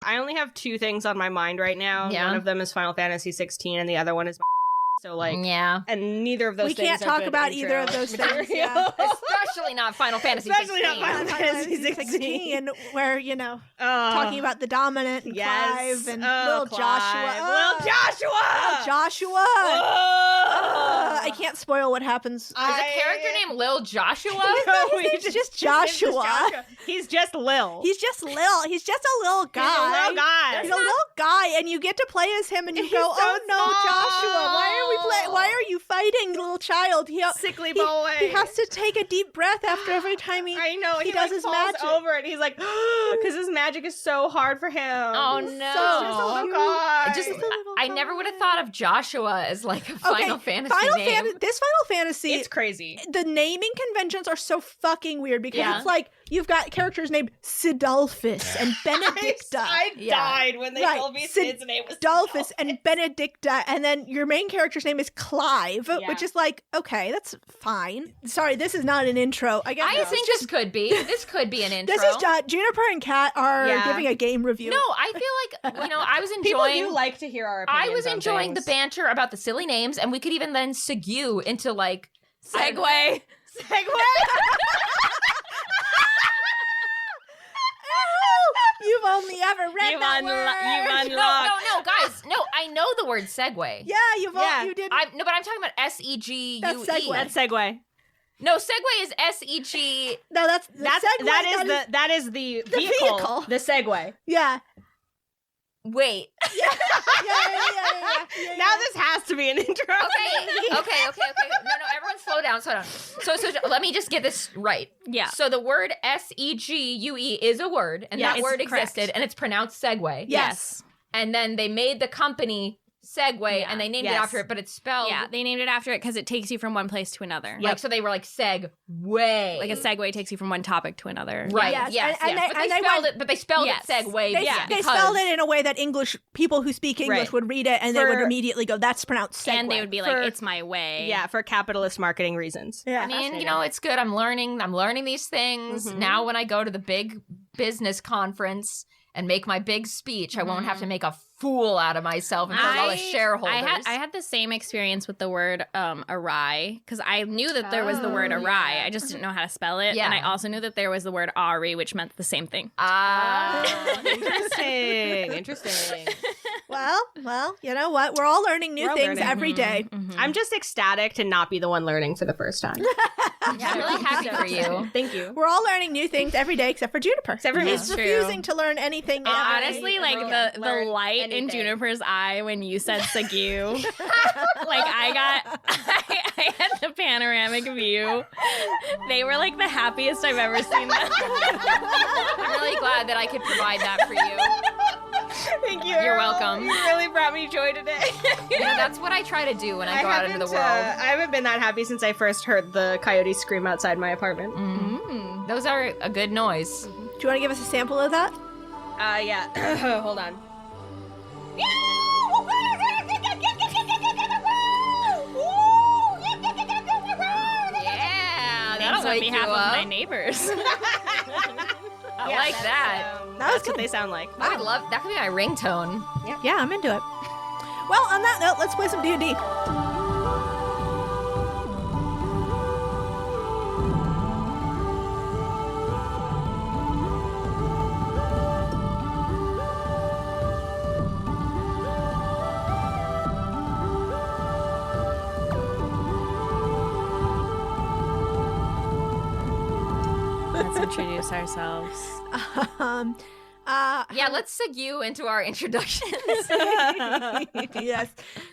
I only have two things on my mind right now. Yeah. One of them is Final Fantasy 16 and the other one is so like yeah. And neither of those things can't talk about either of those things. Yeah. Especially not Final Fantasy 16. Especially not Final Fantasy 16. Where, talking about the dominant and Clive and little Joshua. Little Joshua! Joshua! I can't spoil what happens. There's a character named Lil Joshua? No, he's just Joshua. He's just Lil. He's just Lil. He's just a little guy. He's a little guy, and you get to play as him, and you go, so "Oh no, Joshua! Why are you fighting, little child?" Sickly boy. He has to take a deep breath after every time he does his falls magic. over it. He's like, because his magic is so hard for him. Oh no! Oh god! I never would have thought of Joshua as like a Final Fantasy name. This Final Fantasy, it's crazy. The naming conventions are so fucking weird because it's like you've got characters named Sidolphus and Benedicta. I died when they told me Sid's name was Sidolphus and Benedicta, and then your main character's name is Clive, which is like, okay, that's fine. Sorry, this is not an intro. I think this could be. This could be an intro. This is Juniper and Kat are giving a game review. No, I feel like, I was enjoying... People do like to hear our opinions. I was enjoying the banter about the silly names, and we could even then segue into like... Segue! You've only ever read that word. No, guys. No, I know the word segue. Yeah, you did. But I'm talking about S-E-G-U-E. That's segue. No, segue is S-E-G. No, that's segue. That is the vehicle. The segue. Yeah. Wait. Yeah. Now this has to be an intro. Okay. No, everyone slow down. So let me just get this right. Yeah. So the word S-E-G-U-E is a word, and that word existed, and it's pronounced segue. Yes. And then they made the company Segway, and they named it after it, but it's spelled... Yeah, they named it after it because it takes you from one place to another. Like, so they were like, Segway. Like a segue takes you from one topic to another. Right, yes. But they spelled it Segway. They spelled it in a way that people who speak English would read it, and they would immediately go, that's pronounced Segway. And they would be like, it's my way. Yeah, for capitalist marketing reasons. Yeah. I mean, it's good. I'm learning these things. Mm-hmm. Now when I go to the big business conference and make my big speech, I won't have to make a fool out of myself in front of all the shareholders. I had the same experience with the word awry, because I knew that there was the word awry. Yeah. I just didn't know how to spell it. Yeah. And I also knew that there was the word Ari, which meant the same thing. Interesting. Well, you know what? We're all learning new things every day. Mm-hmm. I'm just ecstatic to not be the one learning for the first time. I'm really happy for you. Thank you. We're all learning new things every day except for Juniper. He's refusing to learn anything. Honestly, like the light in Juniper's eye when you said Sagu, like I had the panoramic view. They were like the happiest I've ever seen them. I'm really glad that I could provide that for you. Thank you. You're welcome. You really brought me joy today. That's what I try to do when I go out into the world. I haven't been that happy since I first heard the coyotes scream outside my apartment. Mm-hmm. Those are a good noise. Do you want to give us a sample of that? Yeah. Hold on. Yeah, Thanks on behalf of my neighbors. I like that. That's what they sound like. I would love that. Could be my ringtone. Yeah, I'm into it. Well, on that note, let's play some D&D. Let's introduce ourselves. Let's segue into our introductions.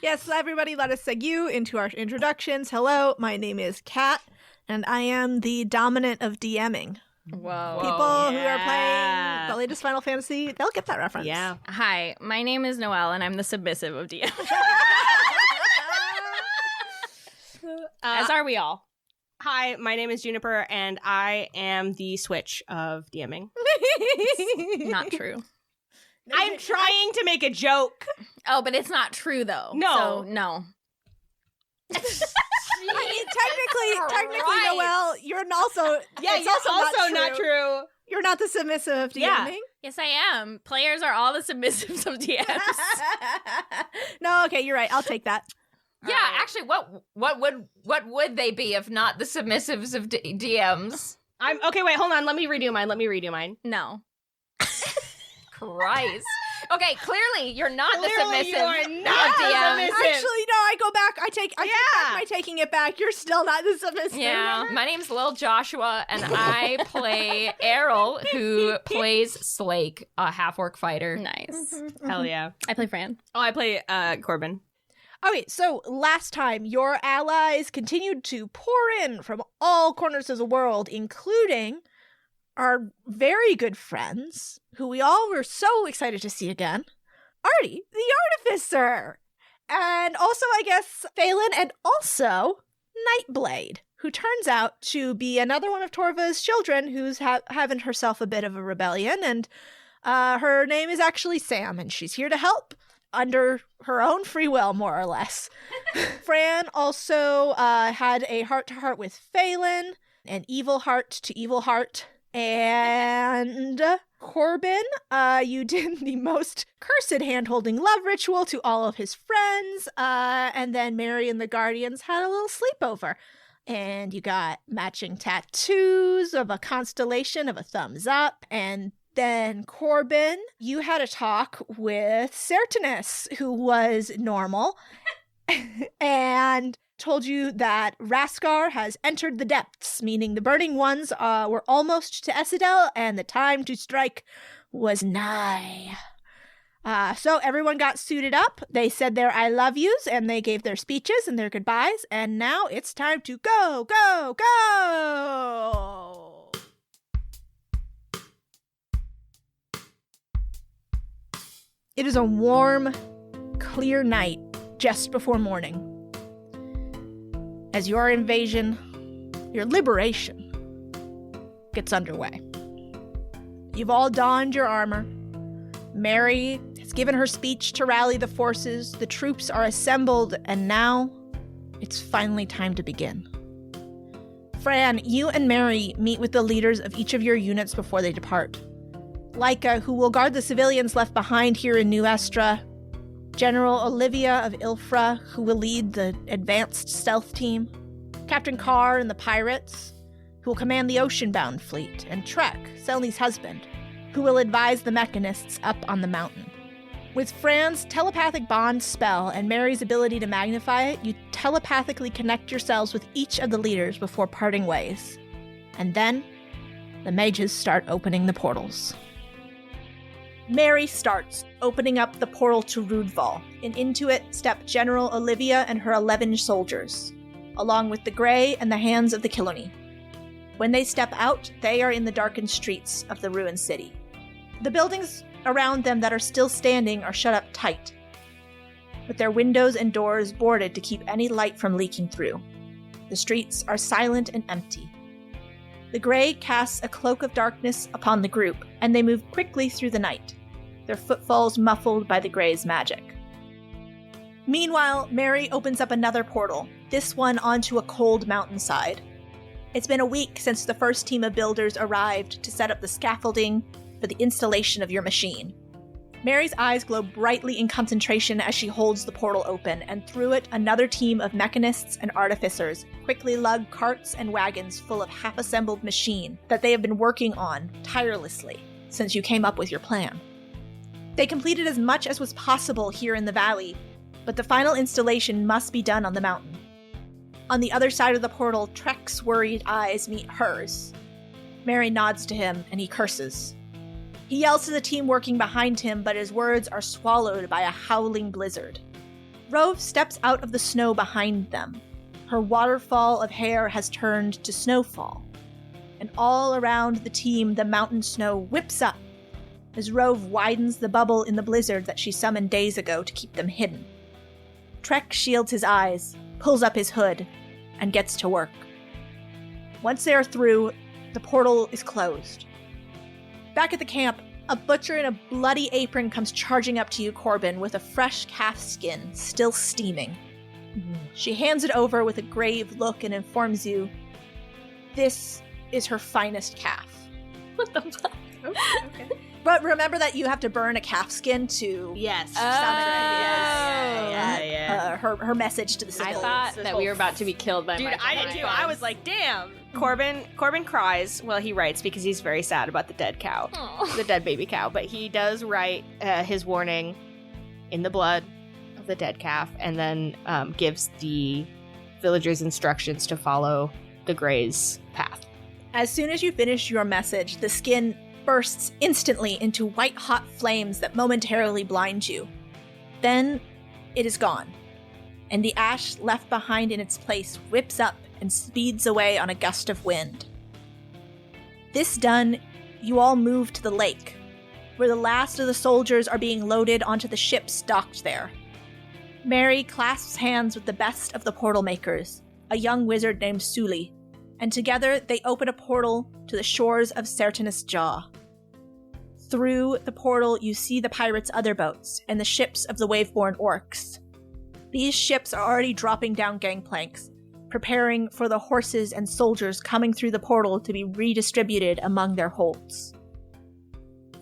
Yes, everybody let us segue into our introductions. Hello, my name is Kat, and I am the dominant of DMing. Whoa. People who are playing the latest Final Fantasy, they'll get that reference. Yeah. Hi, my name is Noelle, and I'm the submissive of DM. As are we all. Hi, my name is Juniper, and I am the Switch of DMing. Not true. I'm trying to make a joke. Oh, but it's not true, though. No. So, no. I mean, technically, Noelle, you're also... Yeah, it's also not true. You're not the submissive of DMing? Yeah. Yes, I am. Players are all the submissives of DMs. No, okay, you're right. I'll take that. Yeah, actually, what would they be if not the submissives of DMs? Okay, wait, hold on. Let me redo mine. No. Christ. Okay, clearly you're not the Clearly submissive you are of not the DMs. submissive. Actually, no, I go back. I take back my taking it back. You're still not the submissive. Yeah, my name's Lil Joshua, and I play Errol, who plays Slake, a half-orc fighter. Nice. Hell yeah. I play Fran. Oh, I play Corbin. Okay, so last time, your allies continued to pour in from all corners of the world, including our very good friends, who we all were so excited to see again, Artie, the Artificer, and also, I guess, Phelan, and also Nightblade, who turns out to be another one of Torva's children who's having herself a bit of a rebellion, and her name is actually Sam, and she's here to help under her own free will, more or less. Fran also had a heart-to-heart with Phelan, an evil heart to evil heart, and Corbin, you did the most cursed hand-holding love ritual to all of his friends, and then Mary and the Guardians had a little sleepover. And you got matching tattoos of a constellation of a thumbs up, and then Corbin, you had a talk with Sertinus, who was normal, and told you that Raskar has entered the depths, meaning the Burning Ones were almost to Essedel, and the time to strike was nigh. So everyone got suited up, they said their I love yous, and they gave their speeches and their goodbyes, and now it's time to go, go, go! It is a warm, clear night just before morning. As your invasion, your liberation, gets underway. You've all donned your armor. Mary has given her speech to rally the forces. The troops are assembled, and now it's finally time to begin. Fran, you and Mary meet with the leaders of each of your units before they depart. Laika, who will guard the civilians left behind here in New Estra. General Olivia of Ilfra, who will lead the advanced stealth team. Captain Carr and the pirates, who will command the ocean-bound fleet. And Trek, Selnie's husband, who will advise the mechanists up on the mountain. With Fran's telepathic bond spell and Mary's ability to magnify it, you telepathically connect yourselves with each of the leaders before parting ways. And then, the mages start opening the portals. Mary starts, opening up the portal to Rudval, and into it step General Olivia and her 11 soldiers, along with the Grey and the Hands of the Killarney. When they step out, they are in the darkened streets of the ruined city. The buildings around them that are still standing are shut up tight, with their windows and doors boarded to keep any light from leaking through. The streets are silent and empty. The Grey casts a cloak of darkness upon the group, and they move quickly through the night, their footfalls muffled by the Grey's magic. Meanwhile, Mary opens up another portal, this one onto a cold mountainside. It's been a week since the first team of builders arrived to set up the scaffolding for the installation of your machine. Mary's eyes glow brightly in concentration as she holds the portal open, and through it, another team of mechanists and artificers quickly lug carts and wagons full of half-assembled machine that they have been working on tirelessly since you came up with your plan. They completed as much as was possible here in the valley, but the final installation must be done on the mountain. On the other side of the portal, Trek's worried eyes meet hers. Mary nods to him, and he curses. He yells to the team working behind him, but his words are swallowed by a howling blizzard. Rove steps out of the snow behind them. Her waterfall of hair has turned to snowfall. And all around the team, the mountain snow whips up as Rove widens the bubble in the blizzard that she summoned days ago to keep them hidden. Trek shields his eyes, pulls up his hood, and gets to work. Once they are through, the portal is closed. Back at the camp, a butcher in a bloody apron comes charging up to you, Corbin, with a fresh calf skin still steaming. She hands it over with a grave look and informs you, this is her finest calf. What the fuck? Okay. But remember that you have to burn a calf skin to Yes. Yeah. Her message to the I civilians. thought that we were about to be killed by Dude, Michael I did too. Myers. I was like, damn. Corbin cries. Well, he writes because he's very sad about the dead cow, Aw. the dead baby cow. But he does write his warning in the blood of the dead calf, and then gives the villagers instructions to follow the Grey's path. As soon as you finish your message, the skin bursts instantly into white-hot flames that momentarily blind you. Then it is gone, and the ash left behind in its place whips up and speeds away on a gust of wind. This done, you all move to the lake, where the last of the soldiers are being loaded onto the ships docked there. Mary clasps hands with the best of the portal makers, a young wizard named Suli, and together they open a portal to the shores of Sertanus Jaw. Through the portal, you see the pirates' other boats and the ships of the Waveborn Orcs. These ships are already dropping down gangplanks, preparing for the horses and soldiers coming through the portal to be redistributed among their holds.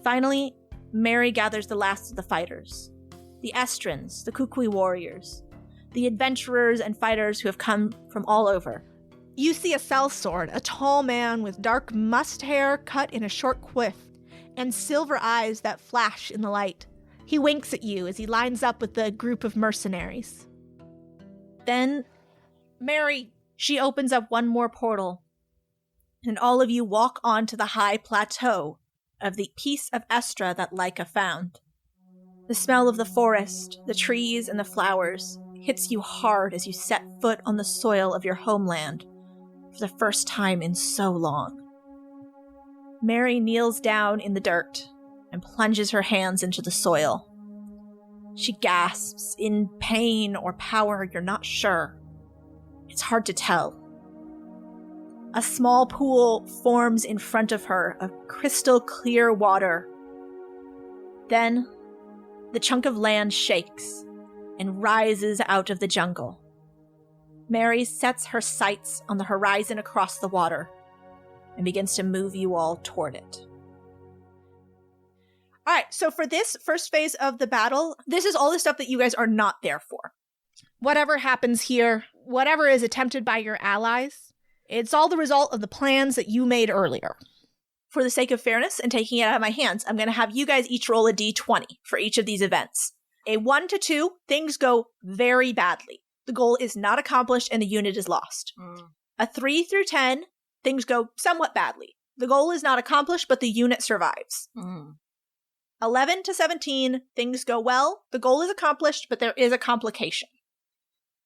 Finally, Mary gathers the last of the fighters. The Estrins, the Kukui warriors, the adventurers and fighters who have come from all over. You see a sellsword, a tall man with dark mussed hair cut in a short quiff, and silver eyes that flash in the light. He winks at you as he lines up with the group of mercenaries. Then, Mary, she opens up one more portal, and all of you walk onto the high plateau of the piece of Estra that Laika found. The smell of the forest, the trees, and the flowers hits you hard as you set foot on the soil of your homeland for the first time in so long. Mary kneels down in the dirt and plunges her hands into the soil. She gasps in pain or power, you're not sure. It's hard to tell. A small pool forms in front of her of crystal clear water. Then, the chunk of land shakes and rises out of the jungle. Mary sets her sights on the horizon across the water and begins to move you all toward it. All right, so for this first phase of the battle, this is all the stuff that you guys are not there for. Whatever happens here, whatever is attempted by your allies, it's all the result of the plans that you made earlier. For the sake of fairness and taking it out of my hands, I'm going to have you guys each roll a d20 for each of these events. A 1 to 2, things go very badly. The goal is not accomplished and the unit is lost. A 3 through 10, things go somewhat badly. The goal is not accomplished, but the unit survives. 11 to 17, things go well. The goal is accomplished, but there is a complication.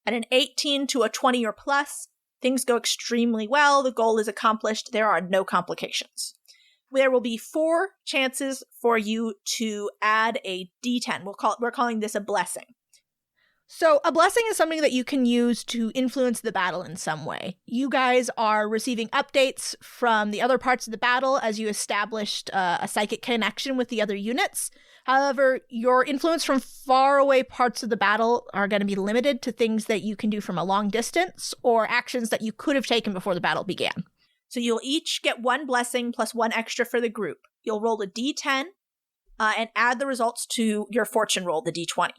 At an 18 to a 20 or plus, things go extremely well. The goal is accomplished. There are no complications. There will be 4 chances for you to add a d10. We're calling this a blessing. So a blessing is something that you can use to influence the battle in some way. You guys are receiving updates from the other parts of the battle as you established a psychic connection with the other units. However, your influence from faraway parts of the battle are going to be limited to things that you can do from a long distance or actions that you could have taken before the battle began. So you'll each get 1 blessing plus 1 extra for the group. You'll roll a d10 and add the results to your fortune roll, the d20.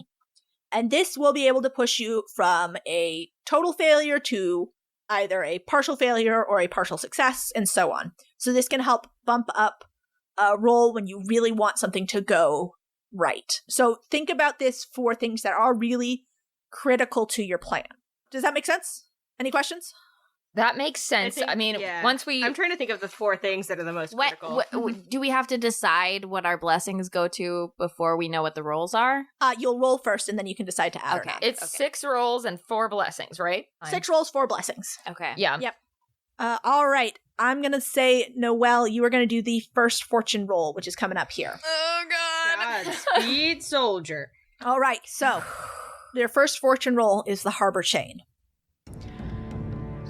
And this will be able to push you from a total failure to either a partial failure or a partial success, and so on. So this can help bump up a roll when you really want something to go right. So think about this for things that are really critical to your plan. Does that make sense? Any questions? That makes sense. I mean, once we... I'm trying to think of the 4 things that are the most critical. Do we have to decide what our blessings go to before we know what the rolls are? You'll roll first, and then you can decide to add or not. It's 6 rolls and 4 blessings, right? 6 rolls, 4 blessings. Okay. Yeah. Yep. All right. I'm going to say, Noelle, you are going to do the first fortune roll, which is coming up here. Oh, God. Speed soldier. All right. So, their first fortune roll is the harbor chain.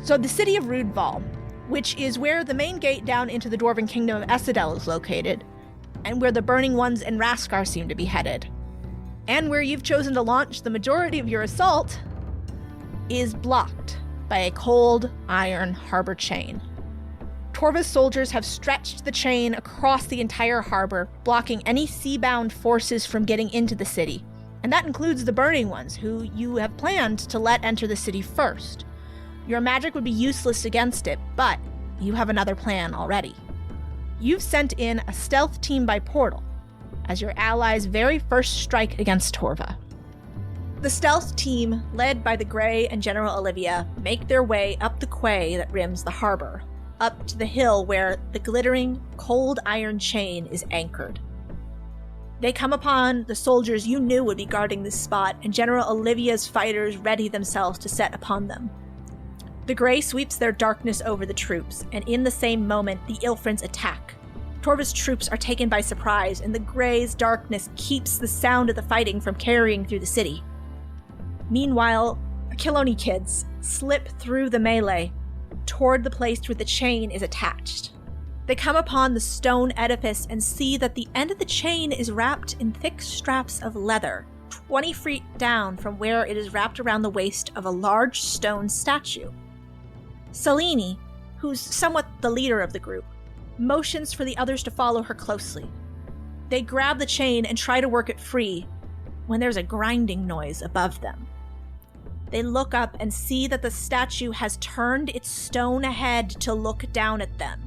So the city of Rudval, which is where the main gate down into the Dwarven kingdom of Essedel is located, and where the Burning Ones and Raskar seem to be headed, and where you've chosen to launch the majority of your assault, is blocked by a cold iron harbor chain. Torva's soldiers have stretched the chain across the entire harbor, blocking any seabound forces from getting into the city. And that includes the burning ones, who you have planned to let enter the city first. Your magic would be useless against it, but you have another plan already. You've sent in a stealth team by portal as your allies' very first strike against Torva. The stealth team, led by the Grey and General Olivia, make their way up the quay that rims the harbor, up to the hill where the glittering, cold iron chain is anchored. They come upon the soldiers you knew would be guarding this spot, and General Olivia's fighters ready themselves to set upon them. The Grey sweeps their darkness over the troops, and in the same moment, the Ilfrins attack. Torva's troops are taken by surprise, and the Grey's darkness keeps the sound of the fighting from carrying through the city. Meanwhile, Kiloni kids slip through the melee toward the place where the chain is attached. They come upon the stone edifice and see that the end of the chain is wrapped in thick straps of leather, 20 feet down from where it is wrapped around the waist of a large stone statue. Selene, who's somewhat the leader of the group, motions for the others to follow her closely. They grab the chain and try to work it free when there's a grinding noise above them. They look up and see that the statue has turned its stone head to look down at them,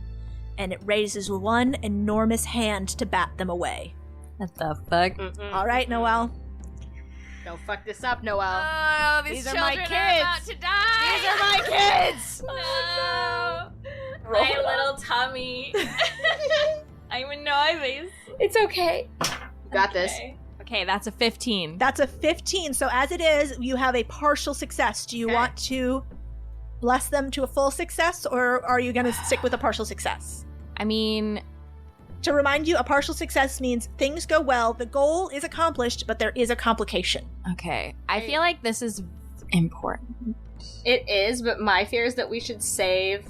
and it raises one enormous hand to bat them away. What the fuck? Mm-hmm. All right, Noelle. Don't fuck this up, Noelle. Oh, these These are my children are about kids. to die. These are my kids! No. My little tummy. I'm a novice. It's okay. You got this. Okay, that's a 15. That's a 15, so as it is, you have a partial success. Do you want to bless them to a full success, or are you going to stick with a partial success? I mean, To remind you, a partial success means things go well, the goal is accomplished, but there is a complication. okay. I feel like this is important. It is, but my fear is that we should save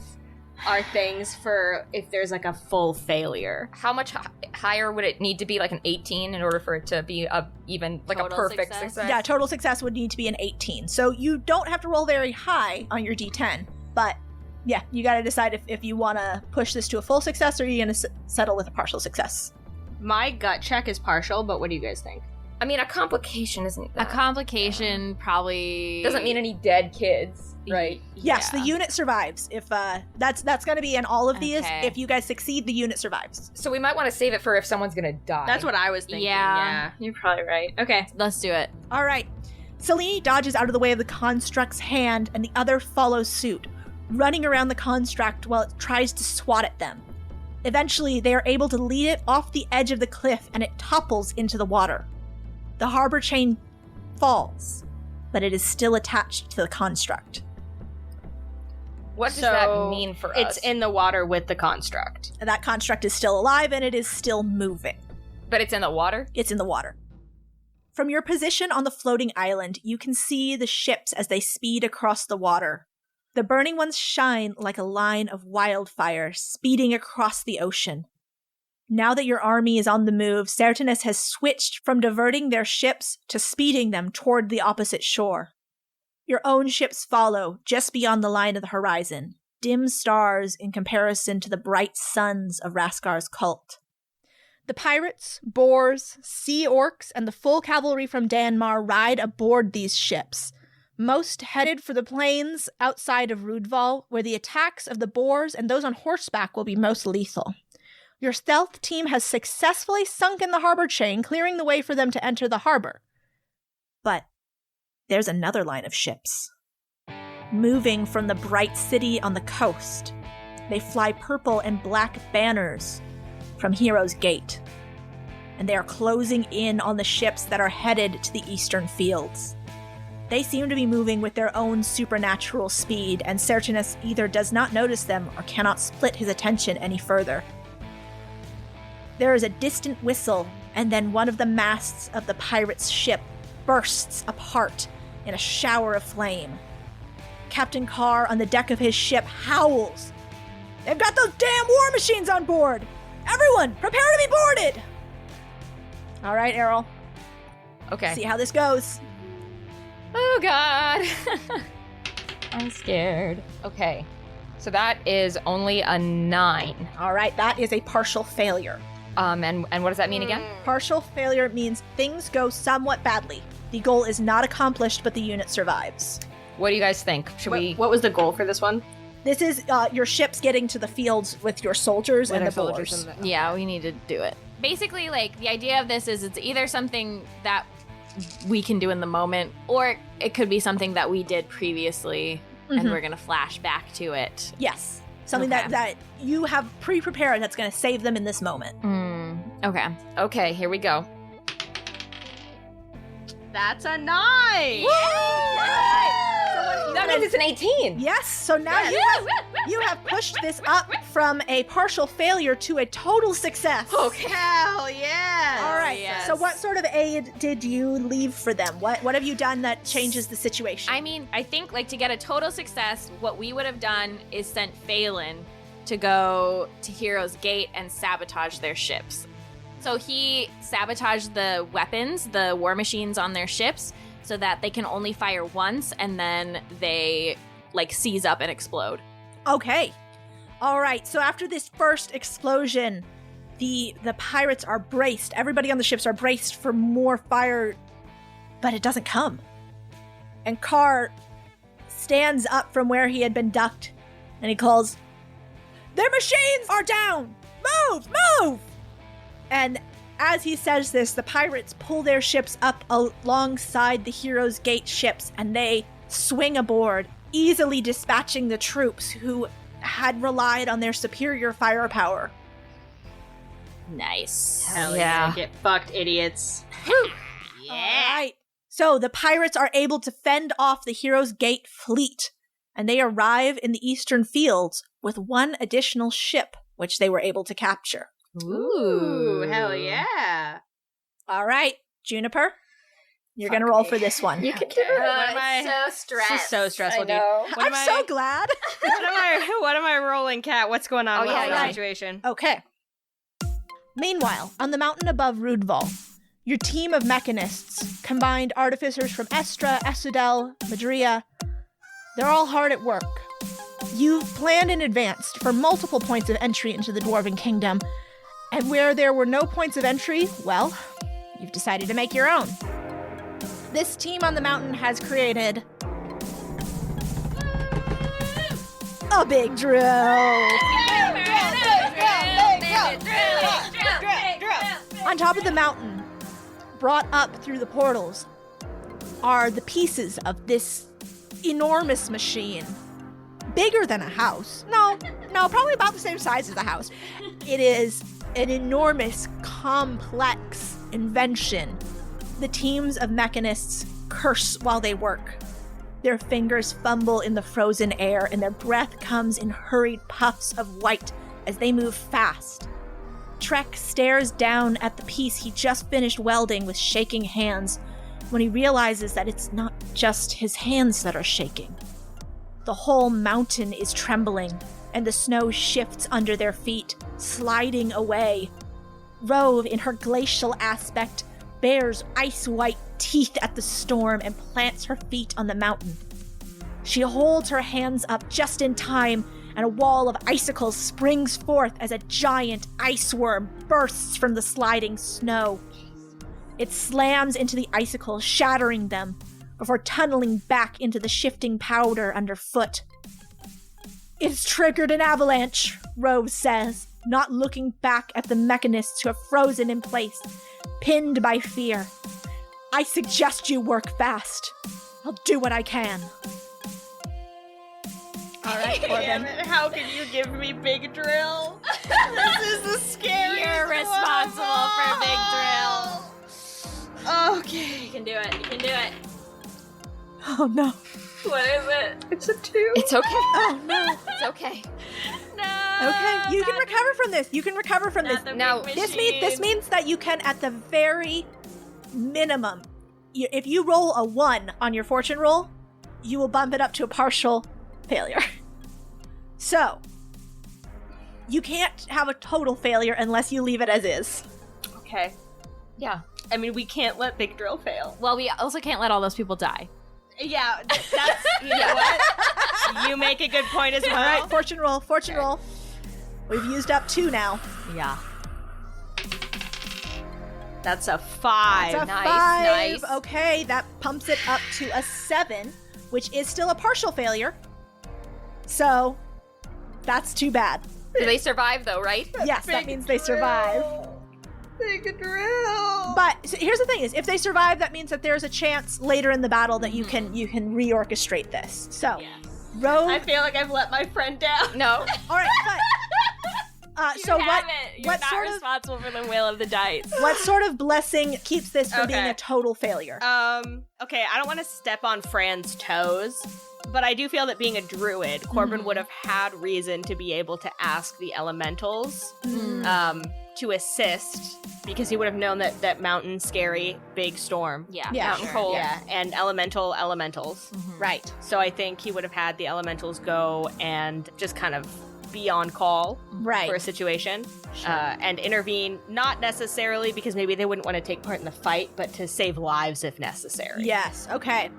our things for if there's like a full failure. How much higher would it need to be, like an 18, in order for it to be even like Total a perfect success? success? Yeah, total success would need to be an 18. So you don't have to roll very high on your d10, but yeah, you got to decide if you want to push this to a full success or you're going to settle with a partial success. My gut check is partial, but what do you guys think? I mean, a complication isn't A that. complication probably Doesn't mean any dead kids, right? Yes, Yeah. the unit survives. If that's going to be in all of these. Okay. If you guys succeed, the unit survives. So we might want to save it for if someone's gonna die. That's what I was thinking. Yeah. You're probably right. Okay. Let's do it. All right. Selene dodges out of the way of the construct's hand, and the other follows suit, running around the construct while it tries to swat at them. Eventually, they are able to lead it off the edge of the cliff, and it topples into the water. The harbor chain falls, but it is still attached to the construct. What does So that mean for us? It's in the water with the construct. That construct is still alive, and it is still moving. But it's in the water? It's in the water. From your position on the floating island, you can see the ships as they speed across the water. The burning ones shine like a line of wildfire speeding across the ocean. Now that your army is on the move, Sertinus has switched from diverting their ships to speeding them toward the opposite shore. Your own ships follow just beyond the line of the horizon, dim stars in comparison to the bright suns of Raskar's cult. The pirates, boars, sea orcs, and the full cavalry from Danmar ride aboard these ships, most headed for the plains outside of Rudval, where the attacks of the boars and those on horseback will be most lethal. Your stealth team has successfully sunk in the harbor chain, clearing the way for them to enter the harbor. But there's another line of ships, moving from the bright city on the coast. They fly purple and black banners from Hero's Gate, and they are closing in on the ships that are headed to the eastern fields. They seem to be moving with their own supernatural speed, and Sertinus either does not notice them or cannot split his attention any further. There is a distant whistle, and then one of the masts of the pirate's ship bursts apart in a shower of flame. Captain Carr on the deck of his ship howls. "They've got those damn war machines on board! Everyone, prepare to be boarded!" All right, Errol. Okay. See how this goes. Oh, God. I'm scared. Okay. So that is only a 9. All right, that is a partial failure. And what does that mean again? Partial failure means things go somewhat badly. The goal is not accomplished, but the unit survives. What do you guys think? What was the goal for this one? This is your ships getting to the fields with your soldiers and the boars. Yeah, we need to do it. Basically, like, the idea of this is it's either something that we can do in the moment, or it could be something that we did previously, and we're going to flash back to it. Yes. Something Okay. that you have pre-prepared that's going to save them in this moment. Okay. Okay, here we go. That's a 9! That means it's an 18. Yes, so now you have pushed this up from a partial failure to a total success. Okay. Hell yeah! All right, yes. so what sort of aid did you leave for them? What have you done that changes the situation? I mean, I think, like, to get a total success, what we would have done is sent Phelan to go to Hero's Gate and sabotage their ships. So he sabotaged the weapons, the war machines on their ships, so that they can only fire once, and then they, like, seize up and explode. Okay. All right, so after this first explosion, the pirates are braced. Everybody on the ships are braced for more fire, but it doesn't come. And Carr stands up from where he had been ducked, and he calls, "Their machines are down! Move! Move!" And as he says this, the pirates pull their ships up alongside the Hero's Gate ships, and they swing aboard, easily dispatching the troops who had relied on their superior firepower. Nice. Hell yeah. Get fucked, idiots. All right. So the pirates are able to fend off the Hero's Gate fleet, and they arrive in the eastern fields with one additional ship, which they were able to capture. Ooh, hell yeah. All right, Juniper, you're going to roll for this one. You can do it. So stressed. This is so stressful, dude. I'm so glad. What am I rolling, Kat? What's going on with yeah. the situation? Okay. Meanwhile, on the mountain above Rudval, your team of mechanists, combined artificers from Estra, Esudel, Madria, they're all hard at work. You've planned in advance for multiple points of entry into the Dwarven Kingdom, and where there were no points of entry, well, you've decided to make your own. This team on the mountain has created a big drill. On top of the mountain, brought up through the portals, are the pieces of this enormous machine. Bigger than a house. No, probably about the same size as a house. It is an enormous, complex invention. The teams of mechanists curse while they work. Their fingers fumble in the frozen air, and their breath comes in hurried puffs of white as they move fast. Trek stares down at the piece he just finished welding with shaking hands when he realizes that it's not just his hands that are shaking. The whole mountain is trembling, and the snow shifts under their feet, sliding away. Rove, in her glacial aspect, bares ice-white teeth at the storm and plants her feet on the mountain. She holds her hands up just in time, and a wall of icicles springs forth as a giant ice worm bursts from the sliding snow. It slams into the icicles, shattering them, before tunneling back into the shifting powder underfoot. "It's triggered an avalanche," Rove says, not looking back at the mechanists who have frozen in place, pinned by fear. "I suggest you work fast. I'll do what I can." All right, Corbin. How can you give me big drill? This is the scariest. You're responsible for big drill. Okay. You can do it. You can do it. Oh no. What is it? It's a 2. It's okay. Oh no. It's okay. No. Okay, you can recover from this. You can recover from this. Now, This means that you can, at the very minimum, if you roll a 1 on your fortune roll, you will bump it up to a partial failure. So, you can't have a total failure unless you leave it as is. Okay. Yeah. I mean, we can't let big drill fail. Well, we also can't let all those people die. Yeah, that's, you know what? You make a good point as well. All right, fortune roll. We've used up 2 now. Yeah. That's a 5. That's a Nice. 5. Okay, that pumps it up to a 7, which is still a partial failure. So, that's too bad. Do they survive though, right? Yes, that means they survive. Make a drill. But so here's the thing: is if they survive, that means that there's a chance later in the battle that you can reorchestrate this. So, Rove. I feel like I've let my friend down. No. All right, but so what? You're What not sort of responsible for the will of the dice. what sort of blessing keeps this from being Okay. a total failure? Okay, I don't want to step on Fran's toes, but I do feel that being a druid, Corbin would have had reason to be able to ask the elementals to assist, because he would have known that mountain scary, big storm. Yeah. Yeah, Mountain sure. cold. Yeah, and elementals. Right. So I think he would have had the elementals go and just kind of be on call Right. for a situation and intervene, not necessarily because maybe they wouldn't want to take part in the fight, but to save lives if necessary. Yes, okay.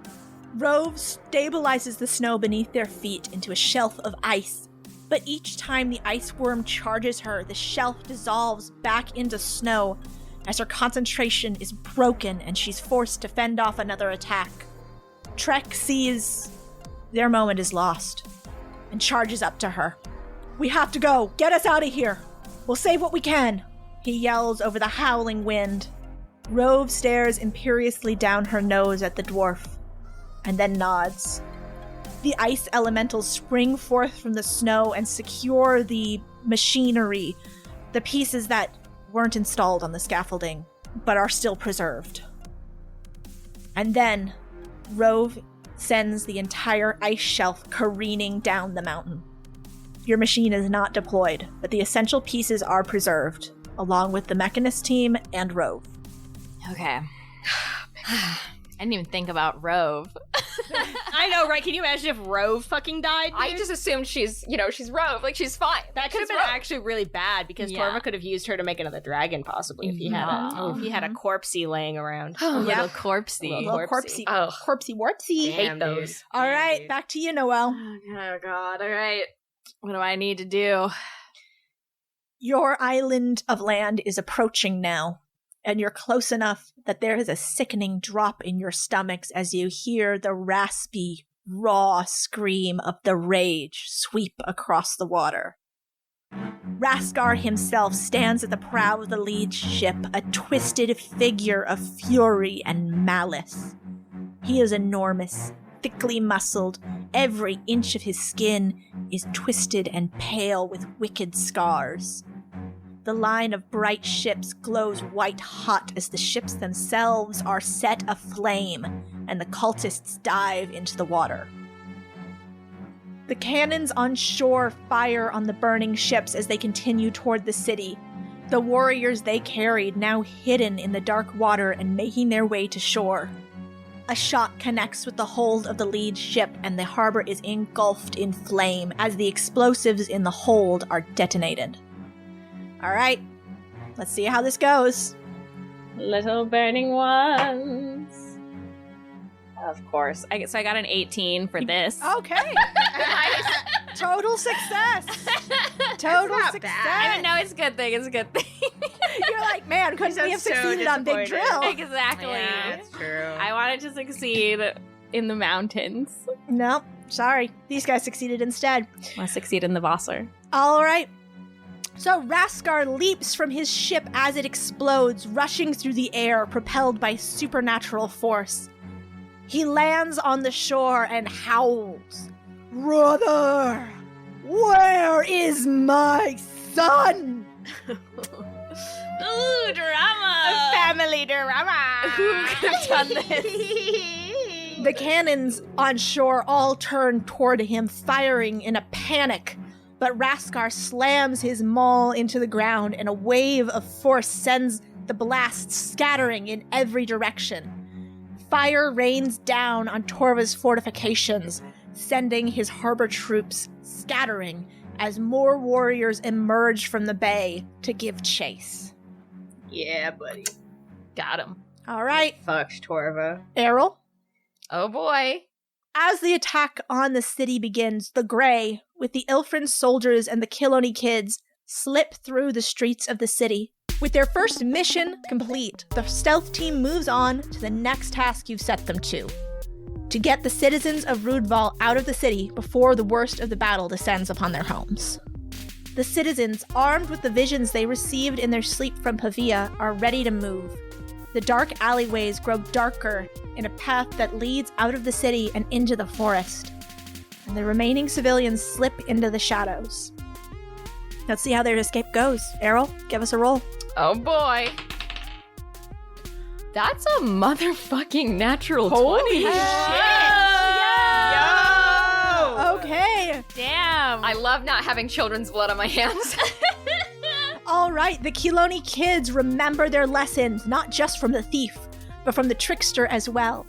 Rove stabilizes the snow beneath their feet into a shelf of ice. But each time the ice worm charges her, the shelf dissolves back into snow as her concentration is broken and she's forced to fend off another attack. Trek sees their moment is lost and charges up to her. "We have to go! Get us out of here! We'll save what we can!" he yells over the howling wind. Rove stares imperiously down her nose at the dwarf, and then nods. The ice elementals spring forth from the snow and secure the machinery, the pieces that weren't installed on the scaffolding, but are still preserved. And then, Rove sends the entire ice shelf careening down the mountain. Your machine is not deployed, but the essential pieces are preserved, along with the mechanist team and Rove. Okay. I didn't even think about Rove. I know, right? Can you imagine if Rove fucking died? I dude? just assumed she's Rove. Like, she's fine. That could have been actually really bad because Yeah. Torva could have used her to make another dragon, possibly if he had Yeah. if he had a corpsey laying around. Oh, Yeah. little corpsey. Little Corpsey. Oh. Corpsey warpsey. Hate those. All right, back to you, Noelle. Oh, God. All right. What do I need to do? Your island of land is approaching now, and you're close enough that there is a sickening drop in your stomachs as you hear the raspy, raw scream of the rage sweep across the water. Raskar himself stands at the prow of the lead ship, a twisted figure of fury and malice. He is enormous, thickly muscled. Every inch of his skin is twisted and pale with wicked scars. The line of bright ships glows white hot as the ships themselves are set aflame and the cultists dive into the water. The cannons on shore fire on the burning ships as they continue toward the city. The warriors they carried now hidden in the dark water and making their way to shore. A shot connects with the hold of the lead ship and the harbor is engulfed in flame as the explosives in the hold are detonated. All right, let's see how this goes. Little burning ones. Of course. So I got an 18 for this. Okay. Total success. Total success. I know it's a good thing. It's a good thing. You're like, man, couldn't we have so succeeded on Big disappointed. Drill? Exactly. Yeah, that's true. I wanted to succeed in the mountains. No, sorry. These guys succeeded instead. I want to succeed in the Vossar. All right. So Raskar leaps from his ship as it explodes, rushing through the air, propelled by supernatural force. He lands on the shore and howls, "Brother, where is my son?" Ooh, drama! Family drama. Who could have done this? The cannons on shore all turn toward him, firing in a panic. But Raskar slams his maul into the ground, and a wave of force sends the blasts scattering in every direction. Fire rains down on Torva's fortifications, sending his harbor troops scattering as more warriors emerge from the bay to give chase. Yeah, buddy. Got him. All right, Fucked Torva. Errol. Oh, boy. As the attack on the city begins, the Grey, with the Ilfrin soldiers and the Kiloney kids, slip through the streets of the city. With their first mission complete, the stealth team moves on to the next task you've set them to get the citizens of Rudval out of the city before the worst of the battle descends upon their homes. The citizens, armed with the visions they received in their sleep from Pavia, are ready to move. The dark alleyways grow darker in a path that leads out of the city and into the forest, and the remaining civilians slip into the shadows. Let's see how their escape goes. Errol, give us a roll. Oh boy. That's a motherfucking natural Holy 20. shit! Yo! Okay. Damn. I love not having children's blood on my hands. All right, the Kiloney kids remember their lessons, not just from the thief, but from the trickster as well.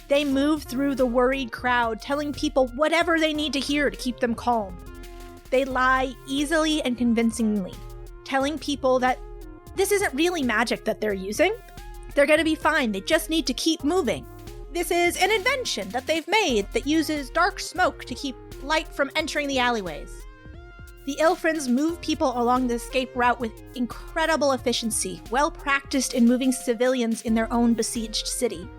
They move through the worried crowd, telling people whatever they need to hear to keep them calm. They lie easily and convincingly, telling people that this isn't really magic that they're using. They're going to be fine. They just need to keep moving. This is an invention that they've made that uses dark smoke to keep light from entering the alleyways. The Ilfrins move people along the escape route with incredible efficiency, well practiced in moving civilians in their own besieged city.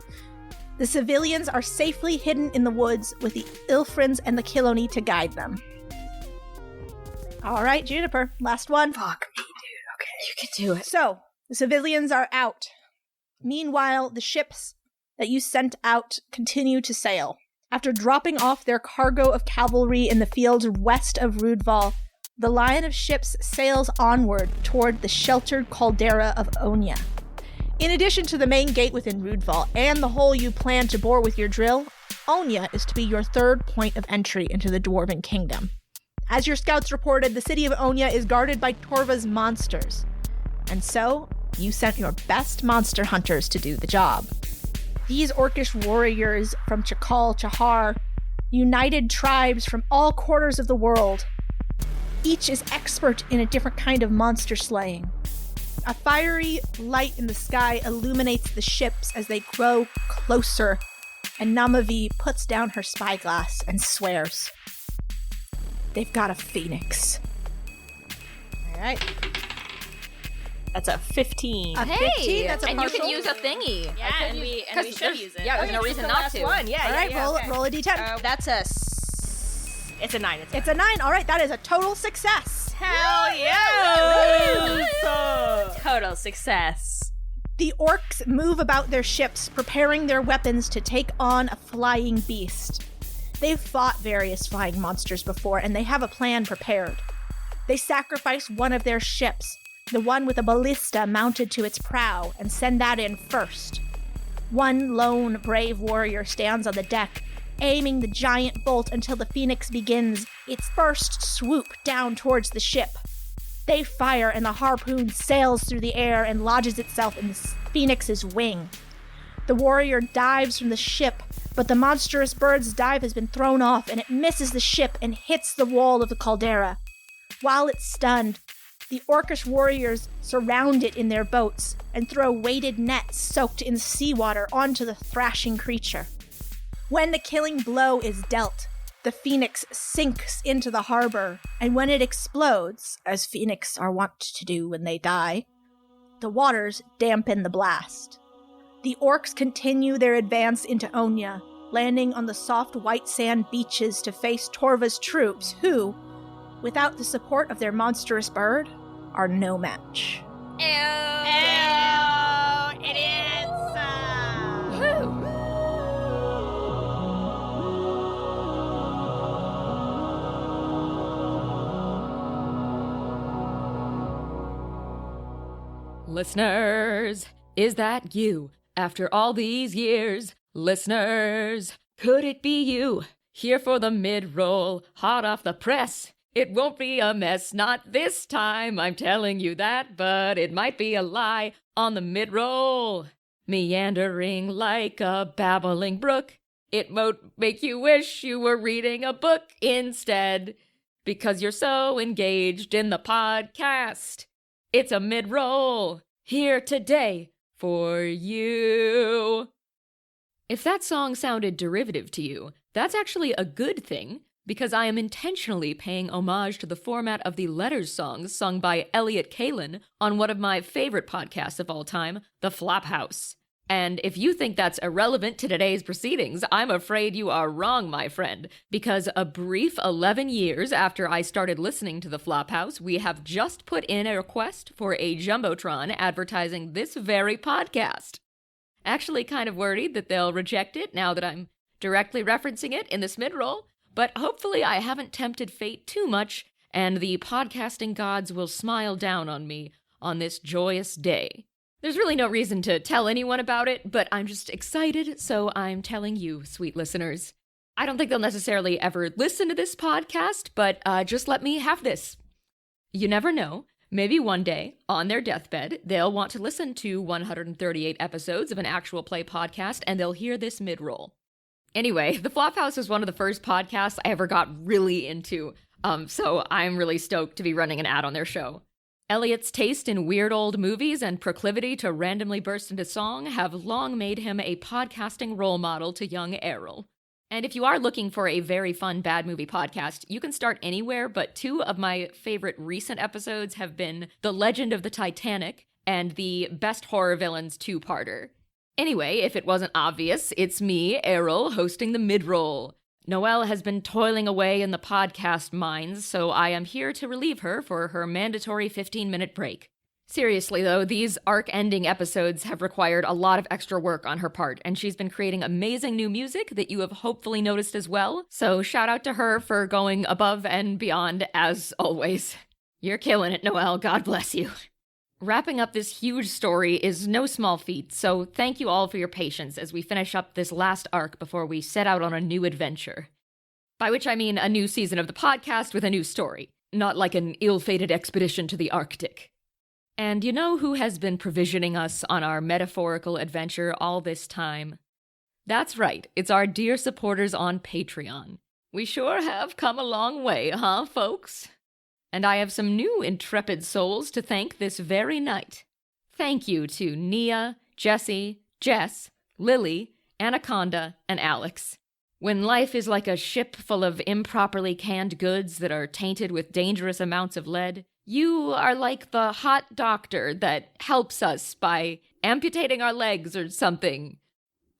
The civilians are safely hidden in the woods with the Ilfrins and the Kiloney to guide them. All right, Juniper, last one. Fuck me, dude. Okay. You can do it. So, the civilians are out. Meanwhile, the ships that you sent out continue to sail. After dropping off their cargo of cavalry in the fields west of Rudval, the line of ships sails onward toward the sheltered caldera of Onya. In addition to the main gate within Rudval and the hole you plan to bore with your drill, Onya is to be your third point of entry into the Dwarven Kingdom. As your scouts reported, the city of Onya is guarded by Torva's monsters. And so, you sent your best monster hunters to do the job. These orcish warriors from Chakal Chahar united tribes from all corners of the world. Each is expert in a different kind of monster slaying. A fiery light in the sky illuminates the ships as they grow closer, and Namavi puts down her spyglass and swears. They've got a phoenix. All right. That's a 15. A 15, that's a and partial. you can use a thingy. Yeah, and we should use it. Yeah, there's no reason not to. One. Yeah, All right, roll a d10. That's it's a 9. It's a 9. All right, that is a total success. Hell yeah! Total success. The orcs move about their ships, preparing their weapons to take on a flying beast. They've fought various flying monsters before, and they have a plan prepared. They sacrifice one of their ships, the one with a ballista mounted to its prow, and send that in first. One lone brave warrior stands on the deck, aiming the giant bolt until the phoenix begins its first swoop down towards the ship. They fire, and the harpoon sails through the air and lodges itself in the phoenix's wing. The warrior dives from the ship, but the monstrous bird's dive has been thrown off, and it misses the ship and hits the wall of the caldera. While it's stunned, the orcish warriors surround it in their boats and throw weighted nets soaked in seawater onto the thrashing creature. When the killing blow is dealt, the phoenix sinks into the harbor, and when it explodes, as phoenix are wont to do when they die, the waters dampen the blast. The orcs continue their advance into Onya, landing on the soft white sand beaches to face Torva's troops who, without the support of their monstrous bird, are no match. Ew. It is. Woo. Listeners, is that you? After all these years, listeners, could it be you? Here for the mid-roll, hot off the press. It won't be a mess, not this time, I'm telling you that, but it might be a lie on the mid-roll. Meandering like a babbling brook, it won't make you wish you were reading a book instead, because you're so engaged in the podcast. It's a mid-roll, here today for you. If that song sounded derivative to you, that's actually a good thing, because I am intentionally paying homage to the format of the Letters songs sung by Elliot Kalin on one of my favorite podcasts of all time, The Flophouse. And if you think that's irrelevant to today's proceedings, I'm afraid you are wrong, my friend, because a brief 11 years after I started listening to The Flophouse, we have just put in a request for a Jumbotron advertising this very podcast. Actually kind of worried that they'll reject it now that I'm directly referencing it in this mid-roll, but hopefully I haven't tempted fate too much, and the podcasting gods will smile down on me on this joyous day. There's really no reason to tell anyone about it, but I'm just excited, so I'm telling you, sweet listeners. I don't think they'll necessarily ever listen to this podcast, but just let me have this. You never know. Maybe one day, on their deathbed, they'll want to listen to 138 episodes of an actual play podcast, and they'll hear this mid-roll. Anyway, The Flophouse was one of the first podcasts I ever got really into, so I'm really stoked to be running an ad on their show. Elliot's taste in weird old movies and proclivity to randomly burst into song have long made him a podcasting role model to young Errol. And if you are looking for a very fun bad movie podcast, you can start anywhere, but two of my favorite recent episodes have been The Legend of the Titanic and the Best Horror Villains 2-parter. Anyway, if it wasn't obvious, it's me, Errol, hosting the mid-roll. Noelle has been toiling away in the podcast mines, so I am here to relieve her for her mandatory 15-minute break. Seriously, though, these arc-ending episodes have required a lot of extra work on her part, and she's been creating amazing new music that you have hopefully noticed as well, so shout out to her for going above and beyond, as always. You're killing it, Noelle. God bless you. Wrapping up this huge story is no small feat, so thank you all for your patience as we finish up this last arc before we set out on a new adventure. By which I mean a new season of the podcast with a new story, not like an ill-fated expedition to the Arctic. And you know who has been provisioning us on our metaphorical adventure all this time? That's right, it's our dear supporters on Patreon. We sure have come a long way, huh, folks? And I have some new intrepid souls to thank this very night. Thank you to Nia, Jessie, Jess, Lily, Anaconda, and Alex. When life is like a ship full of improperly canned goods that are tainted with dangerous amounts of lead, you are like the hot doctor that helps us by amputating our legs or something.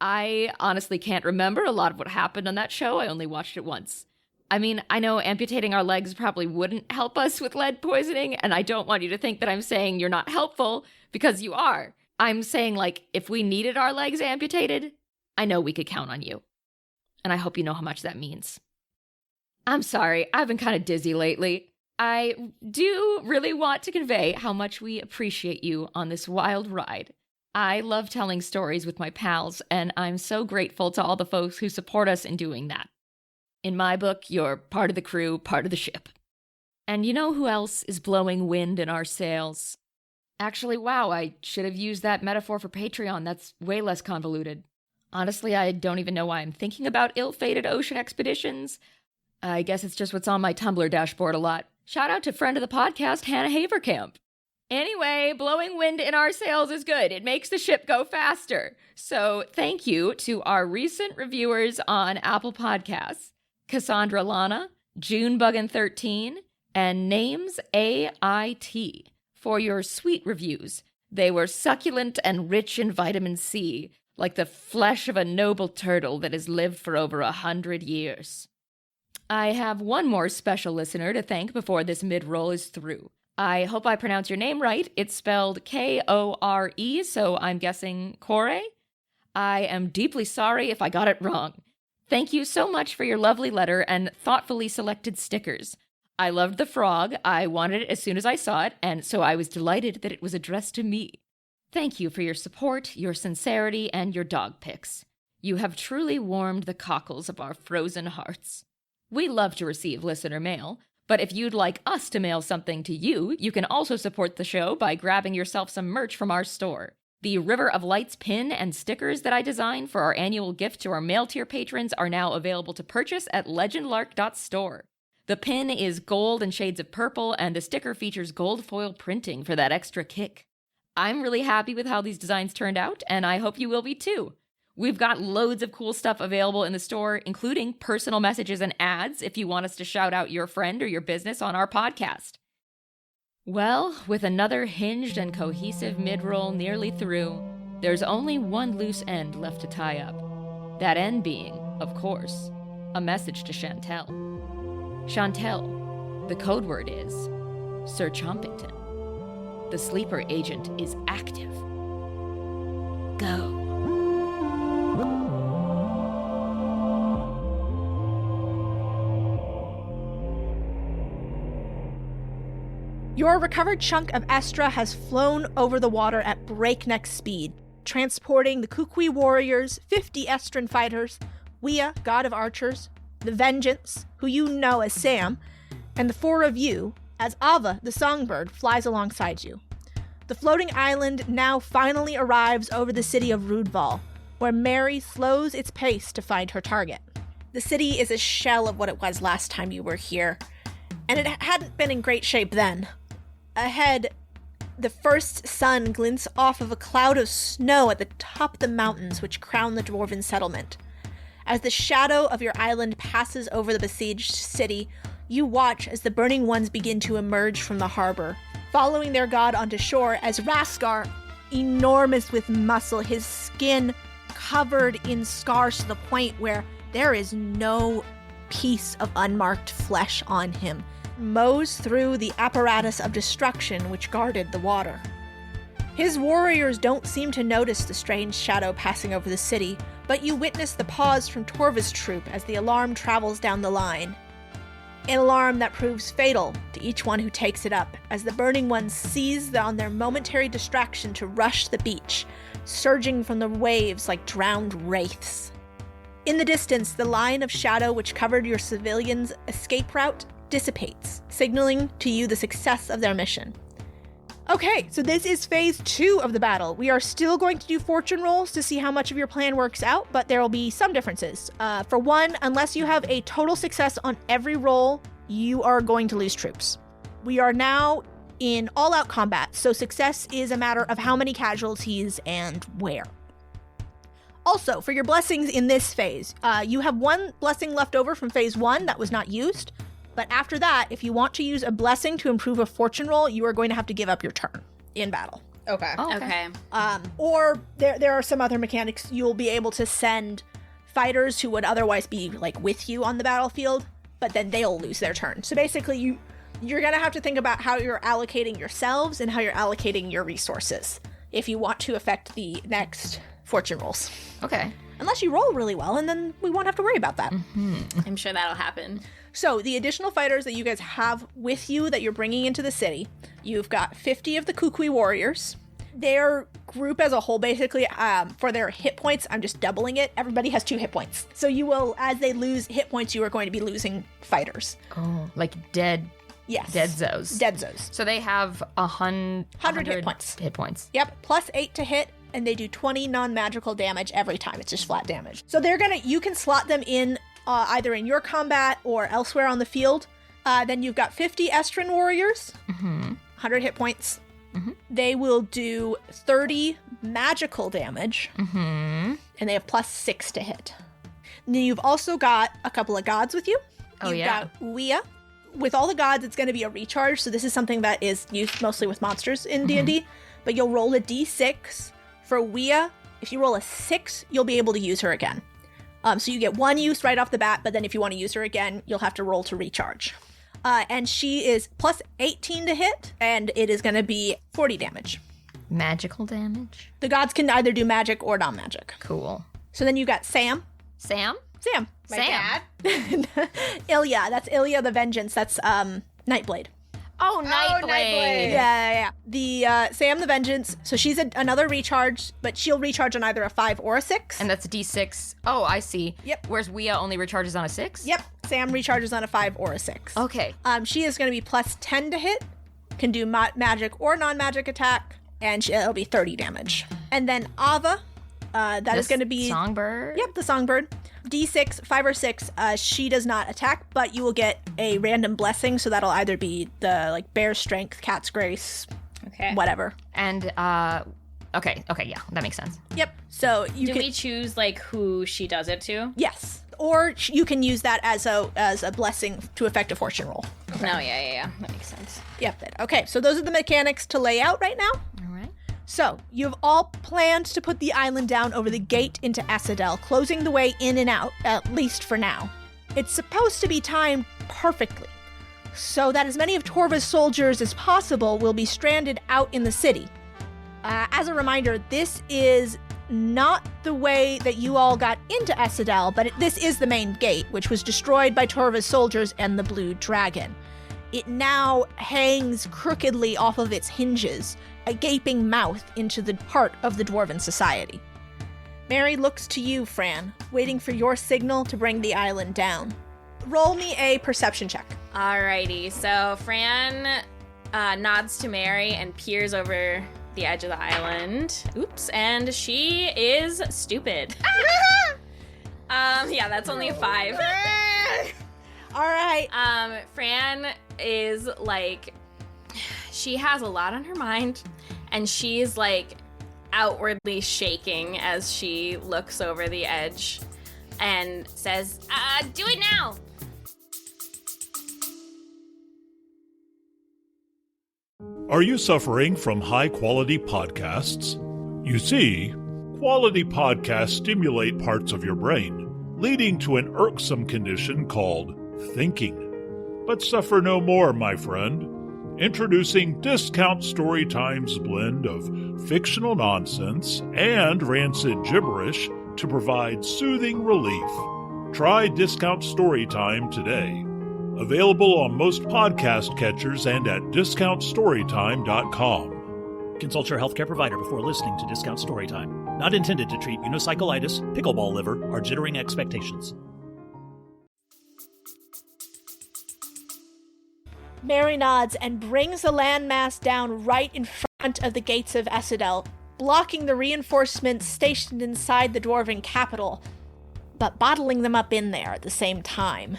I honestly can't remember a lot of what happened on that show. I only watched it once. I mean, I know amputating our legs probably wouldn't help us with lead poisoning, and I don't want you to think that I'm saying you're not helpful, because you are. I'm saying, like, if we needed our legs amputated, I know we could count on you. And I hope you know how much that means. I'm sorry, I've been kind of dizzy lately. I do really want to convey how much we appreciate you on this wild ride. I love telling stories with my pals, and I'm so grateful to all the folks who support us in doing that. In my book, you're part of the crew, part of the ship. And you know who else is blowing wind in our sails? Actually, wow, I should have used that metaphor for Patreon. That's way less convoluted. Honestly, I don't even know why I'm thinking about ill-fated ocean expeditions. I guess it's just what's on my Tumblr dashboard a lot. Shout out to friend of the podcast, Hannah Haverkamp. Anyway, blowing wind in our sails is good. It makes the ship go faster. So thank you to our recent reviewers on Apple Podcasts. Cassandra Lana, Junebugin13, and Names AIT for your sweet reviews. They were succulent and rich in vitamin C, like the flesh of a noble turtle that has lived for over 100 years. I have one more special listener to thank before this mid-roll is through. I hope I pronounce your name right. It's spelled Kore, so I'm guessing Kore? I am deeply sorry if I got it wrong. Thank you so much for your lovely letter and thoughtfully selected stickers. I loved the frog, I wanted it as soon as I saw it, and so I was delighted that it was addressed to me. Thank you for your support, your sincerity, and your dog pics. You have truly warmed the cockles of our frozen hearts. We love to receive listener mail, but if you'd like us to mail something to you, you can also support the show by grabbing yourself some merch from our store. The River of Lights pin and stickers that I designed for our annual gift to our mail tier patrons are now available to purchase at legendlark.store. The pin is gold and shades of purple, and the sticker features gold foil printing for that extra kick. I'm really happy with how these designs turned out, and I hope you will be too. We've got loads of cool stuff available in the store, including personal messages and ads if you want us to shout out your friend or your business on our podcast. Well, with another hinged and cohesive mid-roll nearly through, there's only one loose end left to tie up. That end being, of course, a message to Chantel. Chantel, the code word is Sir Chompington. The sleeper agent is active. Go. Your recovered chunk of Estra has flown over the water at breakneck speed, transporting the Kukui warriors, 50 Estran fighters, Wea, god of archers, the Vengeance, who you know as Sam, and the 4 of you, as Ava, the songbird, flies alongside you. The floating island now finally arrives over the city of Rudval, where Mary slows its pace to find her target. The city is a shell of what it was last time you were here, and it hadn't been in great shape then. Ahead, the first sun glints off of a cloud of snow at the top of the mountains which crown the dwarven settlement. As the shadow of your island passes over the besieged city, you watch as the Burning Ones begin to emerge from the harbor, following their god onto shore as Raskar, enormous with muscle, his skin covered in scars to the point where there is no piece of unmarked flesh on him, mows through the apparatus of destruction which guarded the water. His warriors don't seem to notice the strange shadow passing over the city, but you witness the pause from Torva's troop as the alarm travels down the line. An alarm that proves fatal to each one who takes it up, as the Burning Ones seize on their momentary distraction to rush the beach, surging from the waves like drowned wraiths. In the distance, the line of shadow which covered your civilians' escape route dissipates, signaling to you the success of their mission. Okay, so this is phase 2 of the battle. We are still going to do fortune rolls to see how much of your plan works out, but there will be some differences. For one, unless you have a total success on every roll, you are going to lose troops. We are now in all-out combat, so success is a matter of how many casualties and where. Also, for your blessings in this phase, you have one blessing left over from phase 1 that was not used. But after that, if you want to use a blessing to improve a fortune roll, you are going to have to give up your turn in battle. Okay. Oh, Okay. Or there are some other mechanics. You'll be able to send fighters who would otherwise be like with you on the battlefield, but then they'll lose their turn. So basically, you're going to have to think about how you're allocating yourselves and how you're allocating your resources if you want to affect the next fortune rolls. Okay. Unless you roll really well, and then we won't have to worry about that. I'm sure that'll happen. So the additional fighters that you guys have with you that you're bringing into the city, you've got 50 of the Kukui warriors. Their group as a whole, basically, for their hit points, I'm just doubling it. Everybody has 2 hit points. So you will, as they lose hit points, you are going to be losing fighters. Oh, like dead. Yes. Dead Zos. Dead Zos. So they have 100 hit points. Hit points. Yep, plus 8 to hit, and they do 20 non-magical damage every time. It's just flat damage. So you can slot them in either in your combat or elsewhere on the field. Then you've got 50 Estran warriors, 100 hit points. They will do 30 magical damage, and they have plus 6 to hit. And then you've also got a couple of gods with you. You've got Wea. With all the gods, it's going to be a recharge, so this is something that is used mostly with monsters in D&D, but you'll roll a d6. For Wea, if you roll a 6, you'll be able to use her again. So you get 1 use right off the bat, but then if you want to use her again, you'll have to roll to recharge. And she is plus 18 to hit, and it is going to be 40 damage. Magical damage? The gods can either do magic or non-magic. Cool. So then you got Sam. Sam? My Sam. dad? Ilya. That's Ilya the Vengeance. That's Nightblade. Oh, Nightblade. Nightblade. Yeah. The Sam the Vengeance. So she's another recharge, but she'll recharge on either a 5 or a 6. And that's a D6. Oh, I see. Yep. Whereas Wea only recharges on a 6? Yep. Sam recharges on a 5 or a 6. Okay. She is going to be plus 10 to hit, can do magic or non-magic attack, and it'll be 30 damage. And then Ava, that is going to be... Songbird? Yep, the Songbird. D6, 5 or 6, she does not attack, but you will get a random blessing, so that'll either be the, like, Bear's Strength, Cat's Grace, Okay. whatever. And Okay, yeah, that makes sense. Yep. So Do we choose like who she does it to? Yes. Or you can use that as a blessing to affect a fortune roll. Okay. No, yeah. That makes sense. Yep. Okay, so those are the mechanics to lay out right now. All right. So, you've all planned to put the island down over the gate into Asadel, closing the way in and out, at least for now. It's supposed to be timed perfectly, so that as many of Torva's soldiers as possible will be stranded out in the city. As a reminder, this is not the way that you all got into Asadel, but this is the main gate, which was destroyed by Torva's soldiers and the Blue Dragon. It now hangs crookedly off of its hinges, a gaping mouth into the heart of the Dwarven society. Mary looks to you, Fran, waiting for your signal to bring the island down. Roll me a perception check. Alrighty, so Fran nods to Mary and peers over the edge of the island. Oops, and she is stupid. Yeah, that's only a 5. All right. Fran is like, she has a lot on her mind, and she's like outwardly shaking as she looks over the edge and says, do it now. Are you suffering from high-quality podcasts? You see, quality podcasts stimulate parts of your brain, leading to an irksome condition called thinking. But suffer no more, my friend. Introducing Discount Storytime's blend of fictional nonsense and rancid gibberish to provide soothing relief. Try Discount Storytime today. Available on most podcast catchers and at discountstorytime.com. Consult your healthcare provider before listening to Discount Storytime. Not intended to treat unicyclitis, pickleball liver, or jittering expectations. Mary nods and brings the landmass down right in front of the gates of Asadel, blocking the reinforcements stationed inside the Dwarven capital, but bottling them up in there at the same time.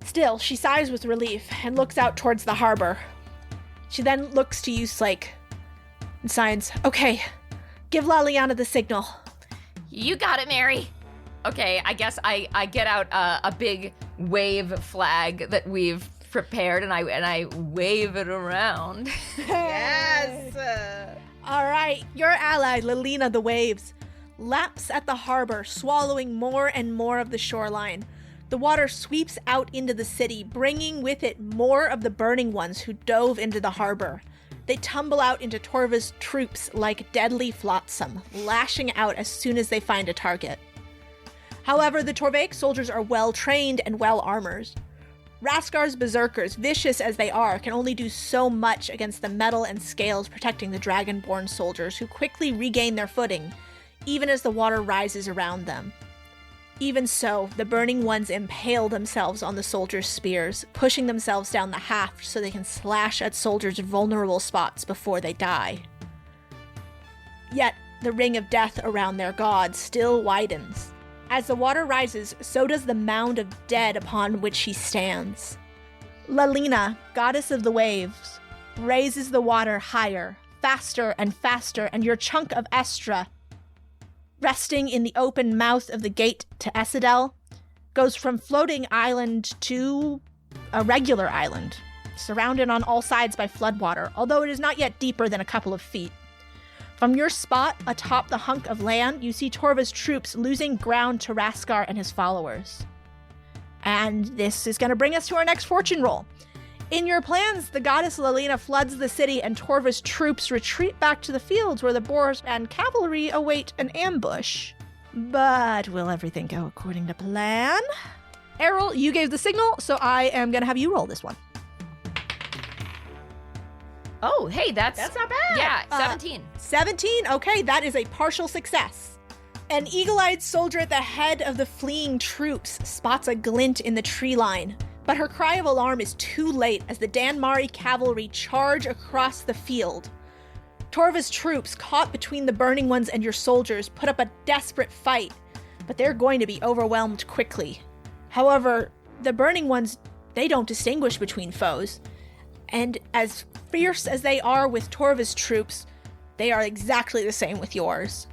Still, she sighs with relief and looks out towards the harbor. She then looks to you, Slake, and signs, "Okay, give Laliana the signal." You got it, Mary. Okay, I guess I get out a big wave flag that we've prepared, and I wave it around. Yes! All right, your ally, Lalina the Waves, laps at the harbor, swallowing more and more of the shoreline. The water sweeps out into the city, bringing with it more of the burning ones who dove into the harbor. They tumble out into Torva's troops like deadly flotsam, lashing out as soon as they find a target. However, the Torvaic soldiers are well trained and well armored. Raskar's berserkers, vicious as they are, can only do so much against the metal and scales protecting the dragonborn soldiers, who quickly regain their footing, even as the water rises around them. Even so, the burning ones impale themselves on the soldiers' spears, pushing themselves down the haft so they can slash at soldiers' vulnerable spots before they die. Yet, the ring of death around their god still widens. As the water rises, so does the mound of dead upon which he stands. Lalina, goddess of the waves, raises the water higher, faster, and your chunk of Estra, resting in the open mouth of the gate to Asadel, goes from floating island to a regular island, surrounded on all sides by floodwater, although it is not yet deeper than a couple of feet. From your spot atop the hunk of land, you see Torva's troops losing ground to Raskar and his followers. And this is going to bring us to our next fortune roll. In your plans, the goddess Lalina floods the city and Torva's troops retreat back to the fields where the boars and cavalry await an ambush. But will everything go according to plan? Errol, you gave the signal, so I am going to have you roll this one. Oh, hey, that's not bad. Yeah, 17. 17? Okay, that is a partial success. An eagle-eyed soldier at the head of the fleeing troops spots a glint in the tree line, but her cry of alarm is too late as the Danmari cavalry charge across the field. Torva's troops, caught between the burning ones and your soldiers, put up a desperate fight, but they're going to be overwhelmed quickly. However, the burning ones, they don't distinguish between foes, and as fierce as they are with Torva's troops, They are exactly the same with yours.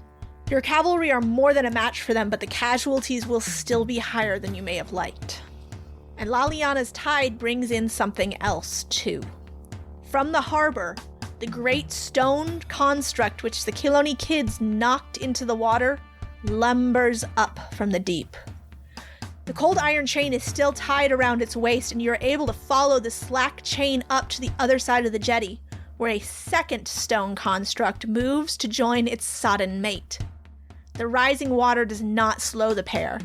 Your cavalry are more than a match for them, but the casualties will still be higher than you may have liked. And Laliana's tide brings in something else, too. From the harbor, the great stone construct which the Kiloni kids knocked into the water lumbers up from the deep. The cold iron chain is still tied around its waist, and you're able to follow the slack chain up to the other side of the jetty, where a second stone construct moves to join its sodden mate. The rising water does not slow the pair,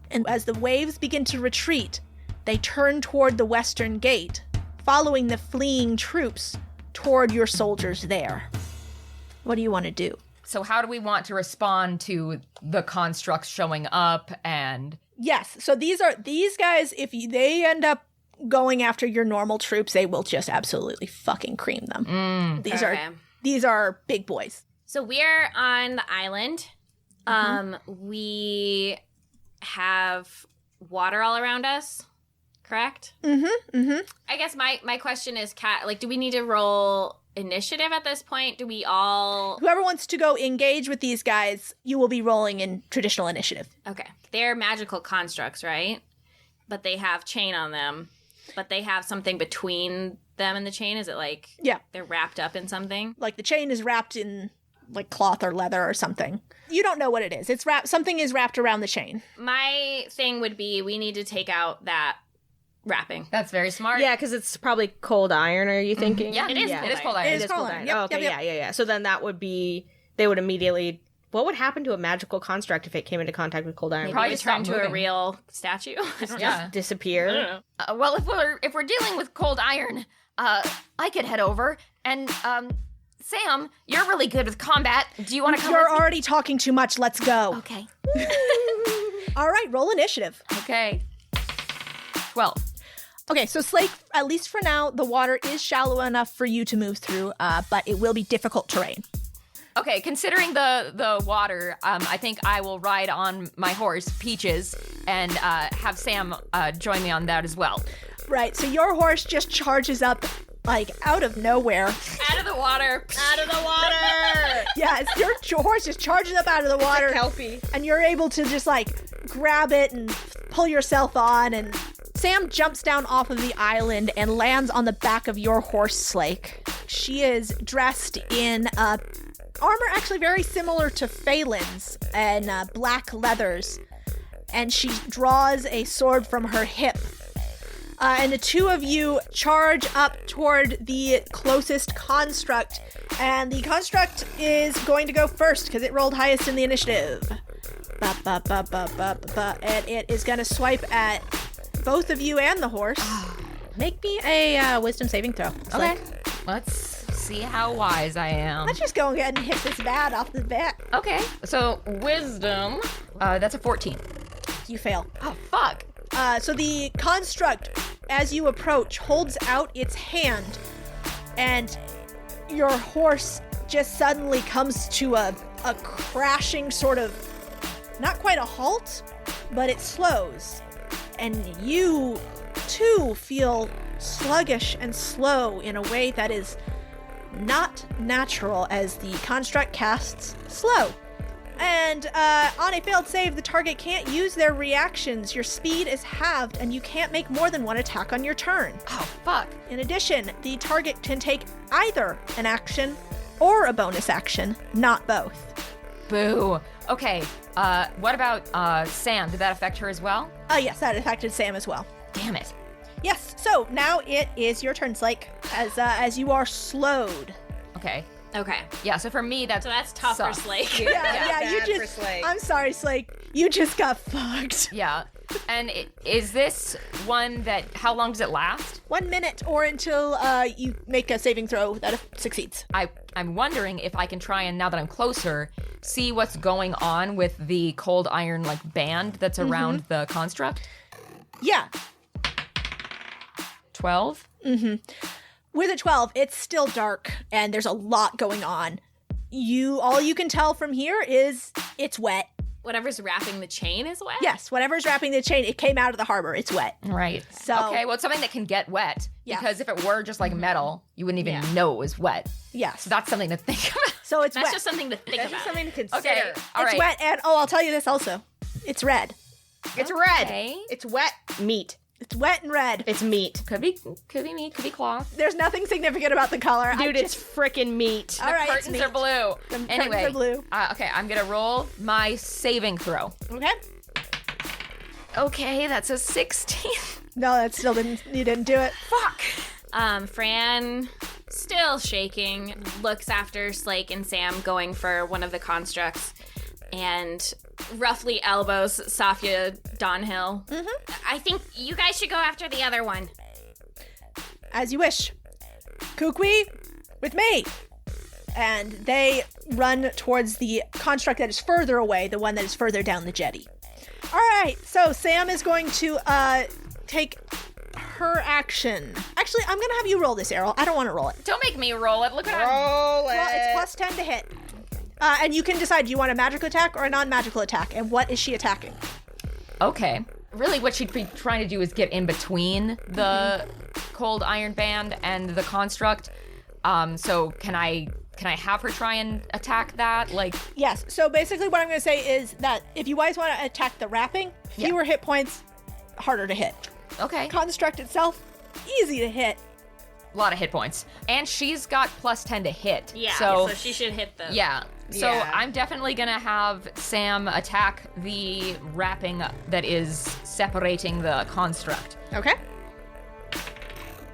and as the waves begin to retreat, they turn toward the western gate, following the fleeing troops toward your soldiers there. What do you want to do? So how do we want to respond to the constructs showing up and... Yes, so these guys, if they end up going after your normal troops, they will just absolutely fucking cream them. These are big boys. So we're on the island. We have water all around us, correct? I guess my question is, do we need to roll initiative at this point? Do we all... Whoever wants to go engage with these guys, you will be rolling in traditional initiative. Okay. They're magical constructs, right? But they have chain on them. But they have something between them and the chain? Is it like... Yeah. They're wrapped up in something? Like the chain is wrapped in like cloth or leather or something. You don't know what it is. It's wrapped. Something is wrapped around the chain. My thing would be we need to take out that wrapping. That's very smart. Yeah, because it's probably cold iron, are you thinking? Yeah, it is. Yeah. It is cold iron. It is cold iron. Yep, Oh, okay, yep. yeah. So then that would be, they would immediately, what would happen to a magical construct if it came into contact with cold iron? Maybe Probably we just turn stop to a moving. real statue. Yeah. Disappear? I don't know. Well, if we're dealing with cold iron, I could head over and Sam, you're really good with combat. Do you want to come You're with me? already talking too much. Let's go. Okay. All right, roll initiative. Okay. 12. Okay, so Slake, at least for now, the water is shallow enough for you to move through, but it will be difficult terrain. Okay, considering the water, I think I will ride on my horse, Peaches, and have Sam join me on that as well. Right, so your horse just charges up, like, out of nowhere. Out of the water. Out of the water! Yes, your horse just charges up out of the water. Kelpie. And you're able to just, like, grab it and pull yourself on, and Sam jumps down off of the island and lands on the back of your horse, Slake. She is dressed in armor actually very similar to Phelan's and black leathers. And she draws a sword from her hip. And the two of you charge up toward the closest construct. And the construct is going to go first because it rolled highest in the initiative. And it is going to swipe at both of you and the horse. Make me a wisdom saving throw. Okay. Let's see how wise I am. Let's just go ahead and hit this bad off the bat. Okay. So, wisdom, that's a 14. You fail. Oh, fuck. So the construct, as you approach, holds out its hand, and your horse just suddenly comes to a crashing sort of, not quite a halt, but it slows. And you, too, feel sluggish and slow in a way that is not natural as the construct casts slow. And on a failed save, the target can't use their reactions. Your speed is halved, and you can't make more than one attack on your turn. Oh, fuck. In addition, the target can take either an action or a bonus action, not both. Boo. Okay. What about Sam? Did that affect her as well? Yes, that affected Sam as well. Damn it. Yes, so now it is your turn, Slake, as you are slowed. Okay. Okay. Yeah, so for me, So that's tough for sucks. Slake. Yeah, you bad for just. Slake. I'm sorry, Slake. You just got fucked. Yeah. And is this one that, how long does it last? 1 minute or until you make a saving throw that succeeds. I'm wondering if I can try and, now that I'm closer, see what's going on with the cold iron, like, band that's around the construct. Yeah. 12? With a 12, it's still dark and there's a lot going on. All you can tell from here is it's wet. Whatever's wrapping the chain is wet? Yes, whatever's wrapping the chain, it came out of the harbor. It's wet. Right. So- Okay, well, it's something that can get wet. Yeah. Because if it were just like metal, you wouldn't even know it was wet. Yes. So that's something to think about. So it's That's wet. just something to think That's about. just something to consider. Okay, all It's right. wet, and I'll tell you this also. It's red. It's red. Okay. It's wet meat. It's wet and red. It's meat. Could be meat, could be cloth. There's nothing significant about the color. Dude, it's frickin' meat. all right. Curtains are blue. The curtains Anyway, are blue. okay, I'm gonna roll my saving throw. Okay. Okay, that's a 16. No, that still didn't. You didn't do it. Fuck. Fran, still shaking, looks after Slake and Sam going for one of the constructs and roughly elbows Safia Donhill. I think you guys should go after the other one. As you wish. Kukui, with me. And they run towards the construct that is further away, the one that is further down the jetty. All right, so Sam is going to take her action. Actually, I'm going to have you roll this, Errol. I don't want to roll it. Don't make me roll it. Look at how Roll it. Well, it's plus 10 to hit. And you can decide, do you want a magical attack or a non-magical attack? And what is she attacking? Okay. Really, what she'd be trying to do is get in between the cold iron band and the construct. So can I have her try and attack that? Like, Yes, so basically what I'm going to say is that if you guys want to attack the wrapping, fewer hit points, harder to hit. okay, Construct itself, easy to hit. a lot of hit points, and she's got plus 10 to hit. Yeah, So so she should hit them. yeah. So Yeah. I'm definitely gonna have Sam attack the wrapping that is separating the construct. Okay.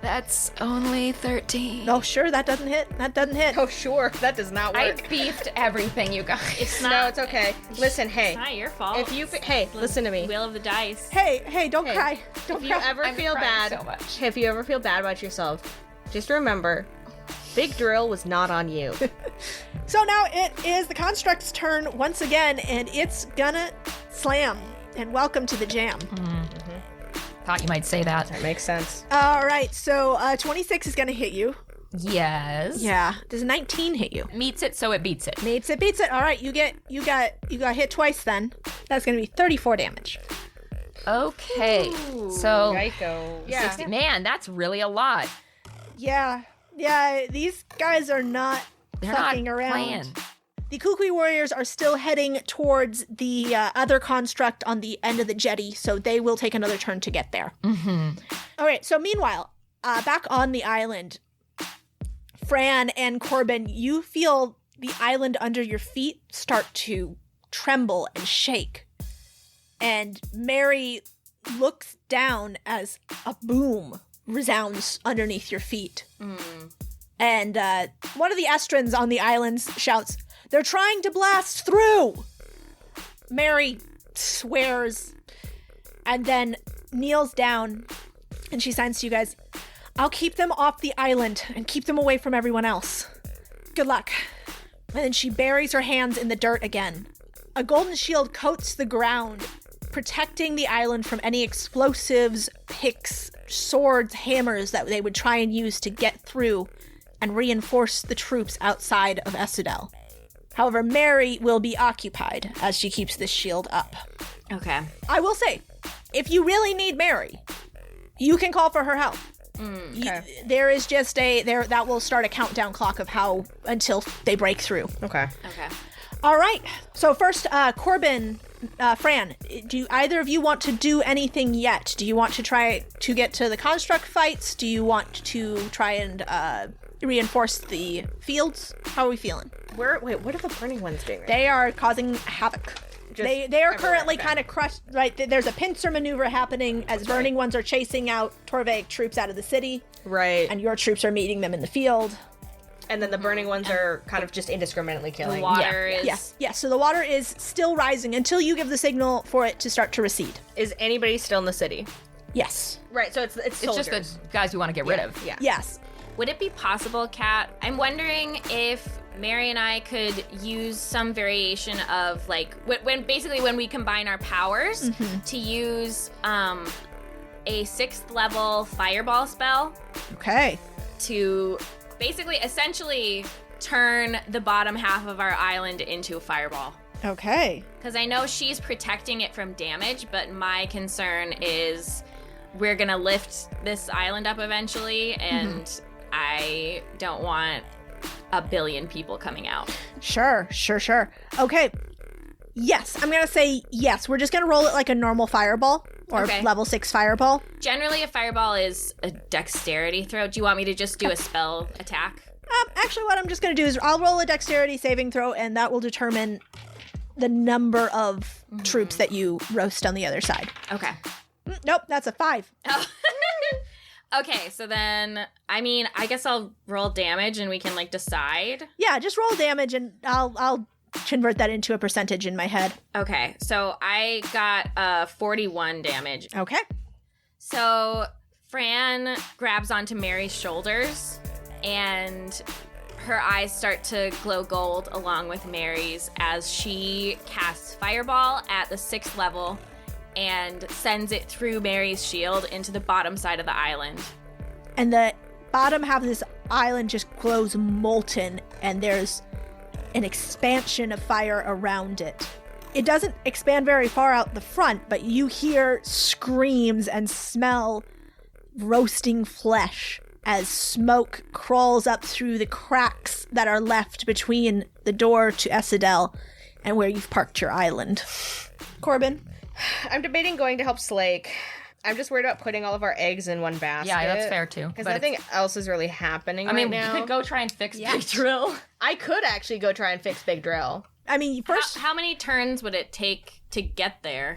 That's only 13. Oh, sure, that doesn't hit. That doesn't hit. Oh, sure. That does not I work. beefed everything, you guys. It's No, not. it's okay. Listen, hey. It's not your fault. If you, hey, listen to me. Wheel of the dice. Hey, don't Hey, cry. Don't If you cry. ever I'm feel crying bad, so much. if you ever feel bad about yourself, just remember, Big Drill was not on you. So now it is the construct's turn once again, and it's gonna slam. And welcome to the jam. Thought you might say that. That makes sense. All right, so 26 is gonna hit you. Yes. Yeah. Does 19 hit you? Meets it, so it beats it. Beats it. All right, you got hit twice then. That's gonna be 34 damage. Okay. So, Geico. Yeah. 60 man, that's really a lot. Yeah, these guys are not They're fucking not around. playing. The Kukui warriors are still heading towards the other construct on the end of the jetty, so they will take another turn to get there. All right, so meanwhile, back on the island, Fran and Corbin, you feel the island under your feet start to tremble and shake. And Mary looks down as a boom resounds underneath your feet. And one of the Estrins on the islands shouts, "They're trying to blast through!" Mary swears and then kneels down and she signs to you guys, "I'll keep them off the island and keep them away from everyone else. Good luck." And then she buries her hands in the dirt again. A golden shield coats the ground, protecting the island from any explosives, picks, swords, hammers that they would try and use to get through and reinforce the troops outside of Essedel. However, Mary will be occupied as she keeps this shield up. Okay. I will say, if you really need Mary, you can call for her help. There is just that will start a countdown clock of how until they break through. Okay. Okay. All right. So first, Corbin, Fran, do either of you want to do anything yet? Do you want to try to get to the construct fights? Do you want to try and reinforce the fields? How are we feeling? Wait, what are the burning ones doing? They are causing havoc. Just They are everywhere, currently okay. kind of crushed. Right, there's a pincer maneuver happening as burning ones are chasing out Torvaic troops out of the city, Right. and your troops are meeting them in the field. And then the burning ones are kind of just indiscriminately The killing. water is. Yes. So the water is still rising until you give the signal for it to start to recede. Is anybody still in the city? Yes. Right, so it's It's soldiers. just the guys you want to get rid of. Yeah. Yes. Would it be possible, Kat? I'm wondering if Mary and I could use some variation of like when we combine our powers to use a 6th level fireball spell Okay. to basically essentially turn the bottom half of our island into a fireball. Okay. Because I know she's protecting it from damage, but my concern is we're gonna lift this island up eventually, and I don't want a billion people coming out. Sure. Okay. Yes, I'm going to say yes. We're just going to roll it like a normal fireball or level 6 fireball. Generally, a fireball is a dexterity throw. Do you want me to just do a spell attack? Actually, what I'm just going to do is I'll roll a dexterity saving throw, and that will determine the number of troops that you roast on the other side. Okay. Nope, that's a 5. Oh. Okay, so then, I guess I'll roll damage and we can, decide. Yeah, just roll damage, and I'll convert that into a percentage in my head. Okay, so I got 41 damage. Okay. So Fran grabs onto Mary's shoulders, and her eyes start to glow gold along with Mary's as she casts Fireball at the 6th level and sends it through Mary's shield into the bottom side of the island. And the bottom half of this island just glows molten, and there's an expansion of fire around it. It doesn't expand very far out the front, but you hear screams and smell roasting flesh as smoke crawls up through the cracks that are left between the door to Essedel and where you've parked your island. Corbin? I'm debating going to help Slake. I'm just worried about putting all of our eggs in one basket. Yeah, that's fair too. Because nothing else is really happening right now. We could go try and fix Big Drill. I could actually go try and fix Big Drill. First... How many turns would it take to get there?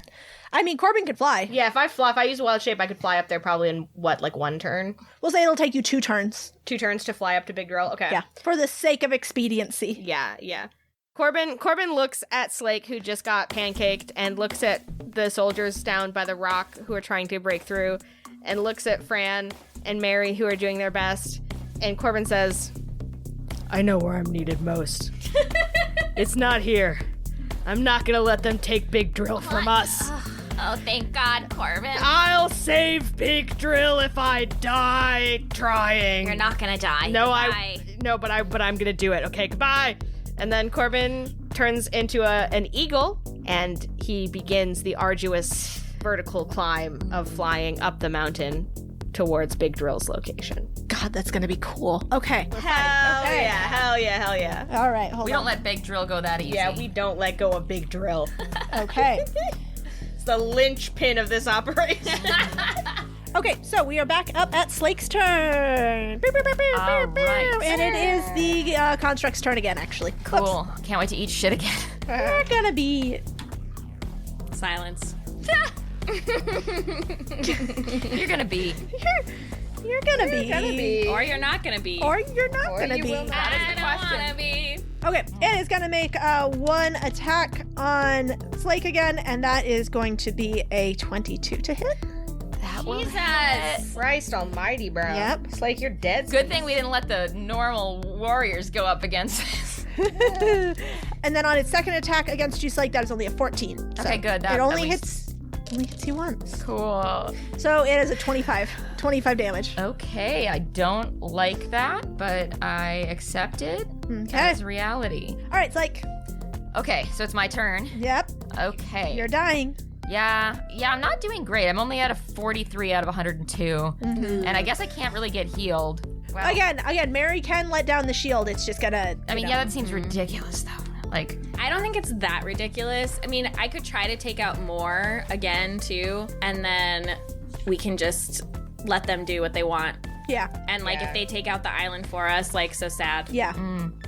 Corbin could fly. Yeah, if I use wild shape, I could fly up there probably in, 1 turn? We'll say it'll take you 2 turns. 2 turns to fly up to Big Drill? Okay. Yeah, for the sake of expediency. Yeah. Corbin looks at Slake, who just got pancaked, and looks at the soldiers down by the rock who are trying to break through, and looks at Fran and Mary, who are doing their best. And Corbin says, I know where I'm needed most. It's not here. I'm not gonna let them take Big Drill from us. Oh, thank God, Corbin. I'll save Big Drill if I die trying. You're not gonna die. No, but I'm gonna do it. Okay, goodbye. And then Corbin turns into an eagle, and he begins the arduous vertical climb of flying up the mountain towards Big Drill's location. God, that's gonna be cool. Okay. Hell yeah. All right, hold on. We don't let Big Drill go that easy. Yeah, we don't let go of Big Drill. Okay. It's the linchpin of this operation. Okay, so we are back up at Slake's turn. Right. And it is the Construct's turn again, actually. Cool. Can't wait to eat shit again. We're gonna be... Silence. You're gonna be. You're gonna be. Or you're not gonna be. Or you're not gonna be. I don't wanna be. Okay, it is gonna make 1 attack on Slake again, and that is going to be a 22 to hit. Jesus. Christ almighty, bro. Yep. It's like you're dead. Good thing we didn't let the normal warriors go up against us. And then on its second attack against you, Slake, that is only a 14. Okay, good. It only hits you once. Cool. So it is a 25 damage. Okay, I don't like that, but I accept it Okay. as reality. All right, Slake. Okay, so it's my turn. Yep. Okay. You're dying. Yeah, I'm not doing great. I'm only at a 43 out of 102. And I guess I can't really get healed. Well, Again, Mary can let down the shield. It's just gonna... that seems ridiculous, though. I don't think it's that ridiculous. I could try to take out more again, too, and then we can just let them do what they want. Yeah. And, if they take out the island for us, so sad. Yeah.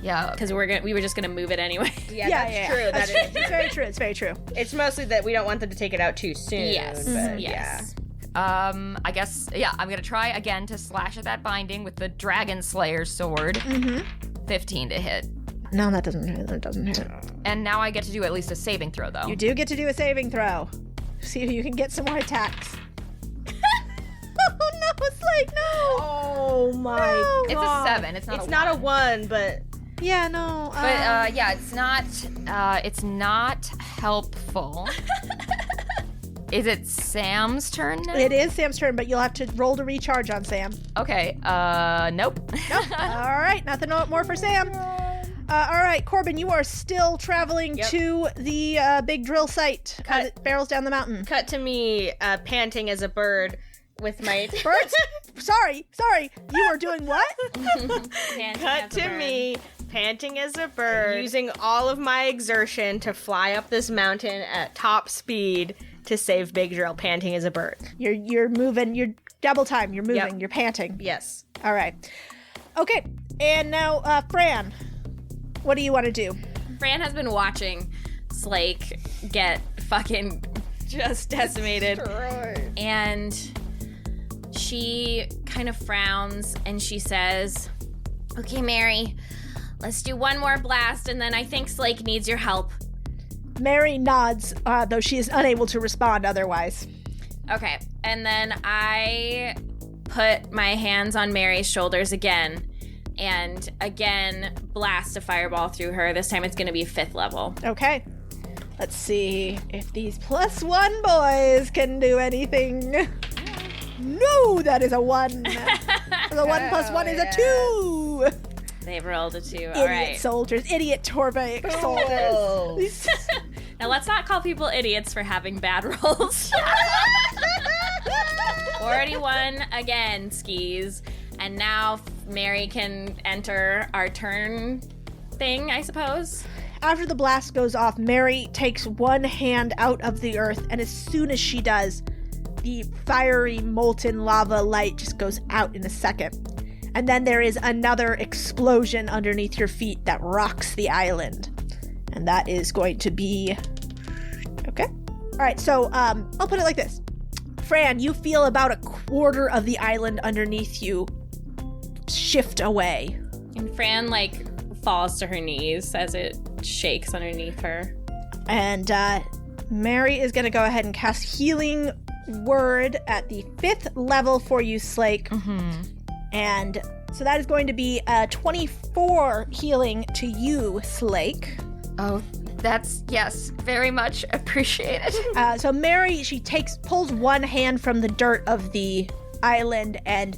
Yeah. Because we were just going to move it anyway. That's true. That's true. It's very true. It's very true. It's mostly that we don't want them to take it out too soon. Yes. But Yes. I guess, I'm gonna try again to slash at that binding with the Dragon Slayer's sword. 15 to hit. No, that doesn't hit. That doesn't hit. And now I get to do at least a saving throw, though. You do get to do a saving throw. See if you can get some more attacks. Oh no, Slake, no! Oh my No. It's a 7. It's not It's a not 1. a 1, but Yeah, no. But it's not helpful. Is it Sam's turn now? It is Sam's turn, but you'll have to roll to recharge on Sam. Okay, nope. Nope. All right, nothing more for Sam. All right, Corbin, you are still traveling to the Big Drill site as it barrels down the mountain. cut to me panting as a bird with my Birds? Sorry. You are doing what? cut to me panting as a bird, using all of my exertion to fly up this mountain at top speed to save Big Drill, panting as a bird. You're moving. You're double time. You're moving. Yep. You're panting. Yes. All right. Okay. And now, Fran, what do you want to do? Fran has been watching Slake get fucking just decimated. And she kind of frowns and she says, "Okay, Mary, let's do one more blast, and then I think Slake needs your help." Mary nods, though she is unable to respond otherwise. Okay, and then I put my hands on Mary's shoulders again, and again blast a fireball through her. This time it's going to be 5th level. Okay. Let's see if these +1 boys can do anything. No, that is a 1. The 1 + 1 is a 2. They've rolled a 2. Idiot All right. soldiers. Idiot Torvik soldiers. Now let's not call people idiots for having bad rolls. 41 again, skis. And now Mary can enter our turn thing, I suppose. After the blast goes off, Mary takes one hand out of the earth, and as soon as she does, the fiery molten lava light just goes out in a second. And then there is another explosion underneath your feet that rocks the island. And that is going to be... Okay. All right, so I'll put it like this. Fran, you feel about a quarter of the island underneath you shift away. And Fran, like, falls to her knees as it shakes underneath her. And Mary is going to go ahead and cast Healing Word at the 5th level for you, Slake. Mm-hmm. And so that is going to be 24 healing to you, Slake. Oh, that's, yes, very much appreciated. So Mary, she pulls one hand from the dirt of the island and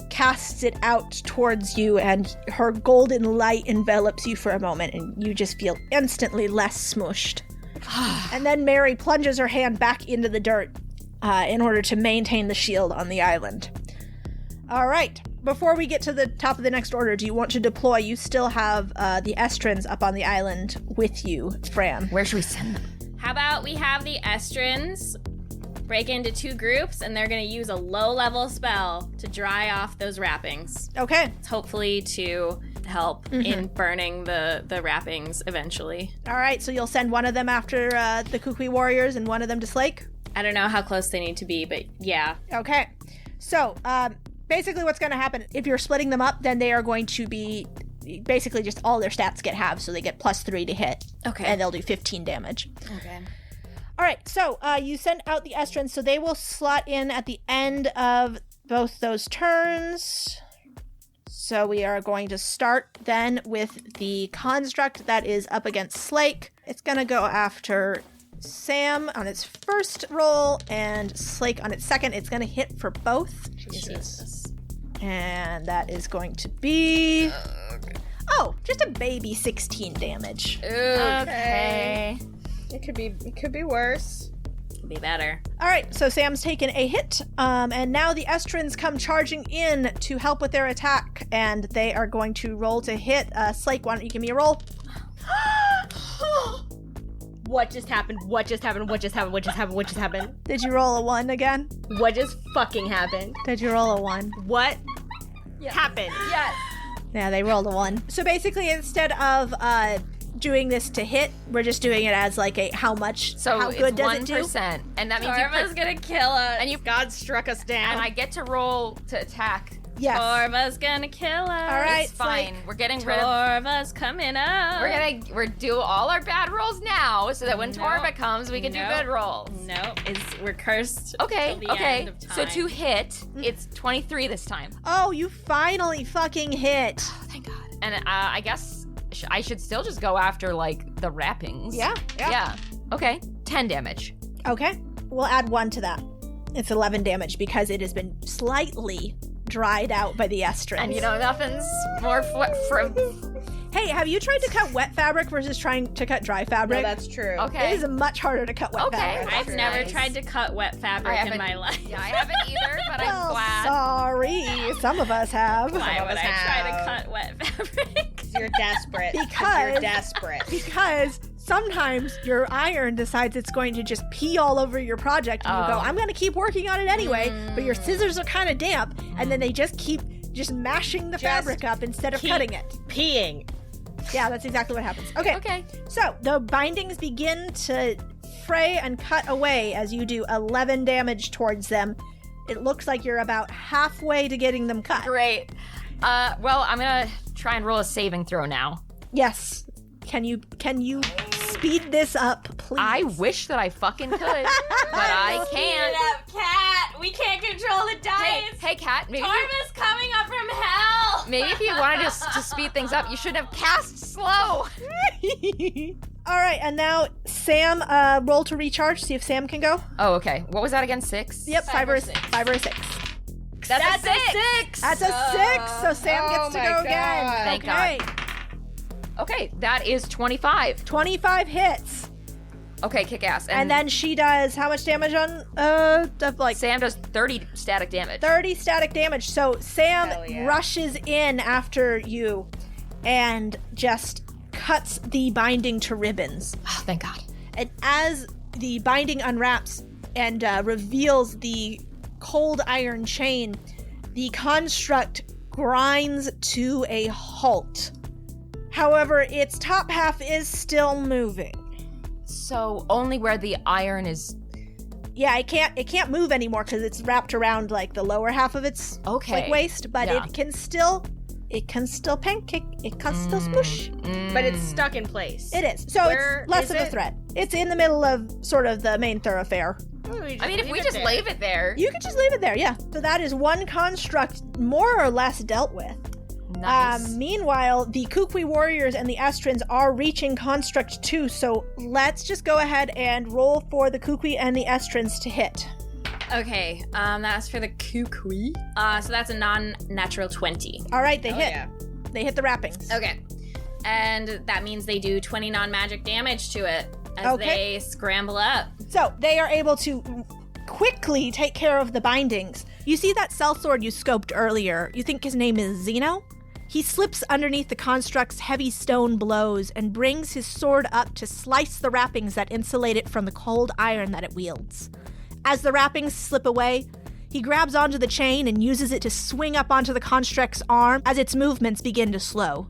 casts it out towards you, and her golden light envelops you for a moment, and you just feel instantly less smooshed. And then Mary plunges her hand back into the dirt in order to maintain the shield on the island. All right. Before we get to the top of the next order, do you want to deploy? You still have the Estrins up on the island with you, Fran. Where should we send them? How about we have the Estrins break into 2 groups, and they're going to use a low-level spell to dry off those wrappings. Okay. Hopefully to help in burning the wrappings eventually. All right, so you'll send one of them after the Kukui warriors and one of them to Slake? I don't know how close they need to be, but yeah. Okay. So, basically what's going to happen, if you're splitting them up, then they are going to be, basically just all their stats get halved, so they get +3 to hit. Okay. And they'll do 15 damage. Okay. All right, so you send out the Estrins, so they will slot in at the end of both those turns. So we are going to start then with the construct that is up against Slake. It's going to go after Sam on its first roll and Slake on its second. It's going to hit for both. Jesus. And that is going to be... Oh, just a baby 16 damage. Okay. It could be worse. Could be better. All right, so Sam's taken a hit, and now the Estrins come charging in to help with their attack, and they are going to roll to hit. Slake, why don't you give me a roll? What just happened? What just happened? What just happened? What just happened? What just happened? Did you roll a 1 again? What just fucking happened? Did you roll a 1? What happened? Yes. Yeah, they rolled a 1. So basically, instead of doing this to hit, we're just doing it as like a how much, So how good it's does it do? 1%. And that means you Torva's put, gonna kill us. and you God struck us down. and I get to roll to attack. Yes. Torva's gonna kill us. All right, It's fine. Slake. We're getting rid of. Torva's coming up. We're do all our bad rolls now, so that when Nope. Torva comes, we can do Nope. good rolls. Nope, we're cursed. Okay, till the end okay. of So time. to hit, it's 23 this time. Oh, you finally fucking hit. Thank God. And I guess I should still just go after like the wrappings. Yeah. Okay. 10 damage. Okay. We'll add 1 to that. It's 11 damage because it has been slightly dried out by the Estrins. And you know, nothing's more from. Hey, have you tried to cut wet fabric versus trying to cut dry no, fabric? that's true. Okay. It is much harder to cut wet Okay. fabric. I've That's never nice. tried to cut wet fabric in haven't- my life. Yeah, I haven't either, but I'm Well, glad. sorry. Some of us have. Why Some of would us I try to have. cut wet fabric? you're desperate. Because you're desperate. Because sometimes your iron decides it's going to just pee all over your project, and you go, I'm going to keep working on it anyway, but your scissors are kind of damp, and then they just keep mashing the fabric up instead of cutting it. Peeing. Yeah, that's exactly what happens. Okay. So the bindings begin to fray and cut away as you do 11 damage towards them. It looks like you're about halfway to getting them cut. Great. Well, I'm gonna try and roll a saving throw now. Yes. Can you speed this up, please? I wish that I fucking could, but I can't. Cat. We can't control the dice. Hey, Cat. Torva's coming up from hell. Maybe if you wanted to speed things up, you should have cast slow. All right, and now Sam, roll to recharge. See if Sam can go. Oh, okay. What was that again? 6? Yep, 5 or 6. That's a 6. That's a 6. So Sam gets to go again. Thank God. Okay, that is 25. 25 hits. Okay, kick ass. And then she does how much damage on Sam does 30 static damage. 30 static damage. So Sam rushes in after you and just cuts the binding to ribbons. Oh, thank God. And as the binding unwraps and reveals the cold iron chain, the construct grinds to a halt. However, its top half is still moving. So only where the iron is. Yeah, it can't move anymore because it's wrapped around like the lower half of its waist, but it can still pancake. It can still smoosh. But it's stuck in place. It is. So it's less of a threat. It's in the middle of sort of the main thoroughfare. I mean, if we just leave it there. You could just leave it there, yeah. So that is one construct more or less dealt with. Nice. Meanwhile, the Kukui warriors and the Estrins are reaching construct 2, so let's just go ahead and roll for the Kukui and the Estrins to hit. Okay, that's for the Kukui. So that's a non-natural 20. All right, they hit. Yeah. They hit the wrappings. Okay. And that means they do 20 non-magic damage to it as they scramble up. So they are able to quickly take care of the bindings. You see that sellsword you scoped earlier? You think his name is Zeno? He slips underneath the construct's heavy stone blows and brings his sword up to slice the wrappings that insulate it from the cold iron that it wields. As the wrappings slip away, he grabs onto the chain and uses it to swing up onto the construct's arm as its movements begin to slow.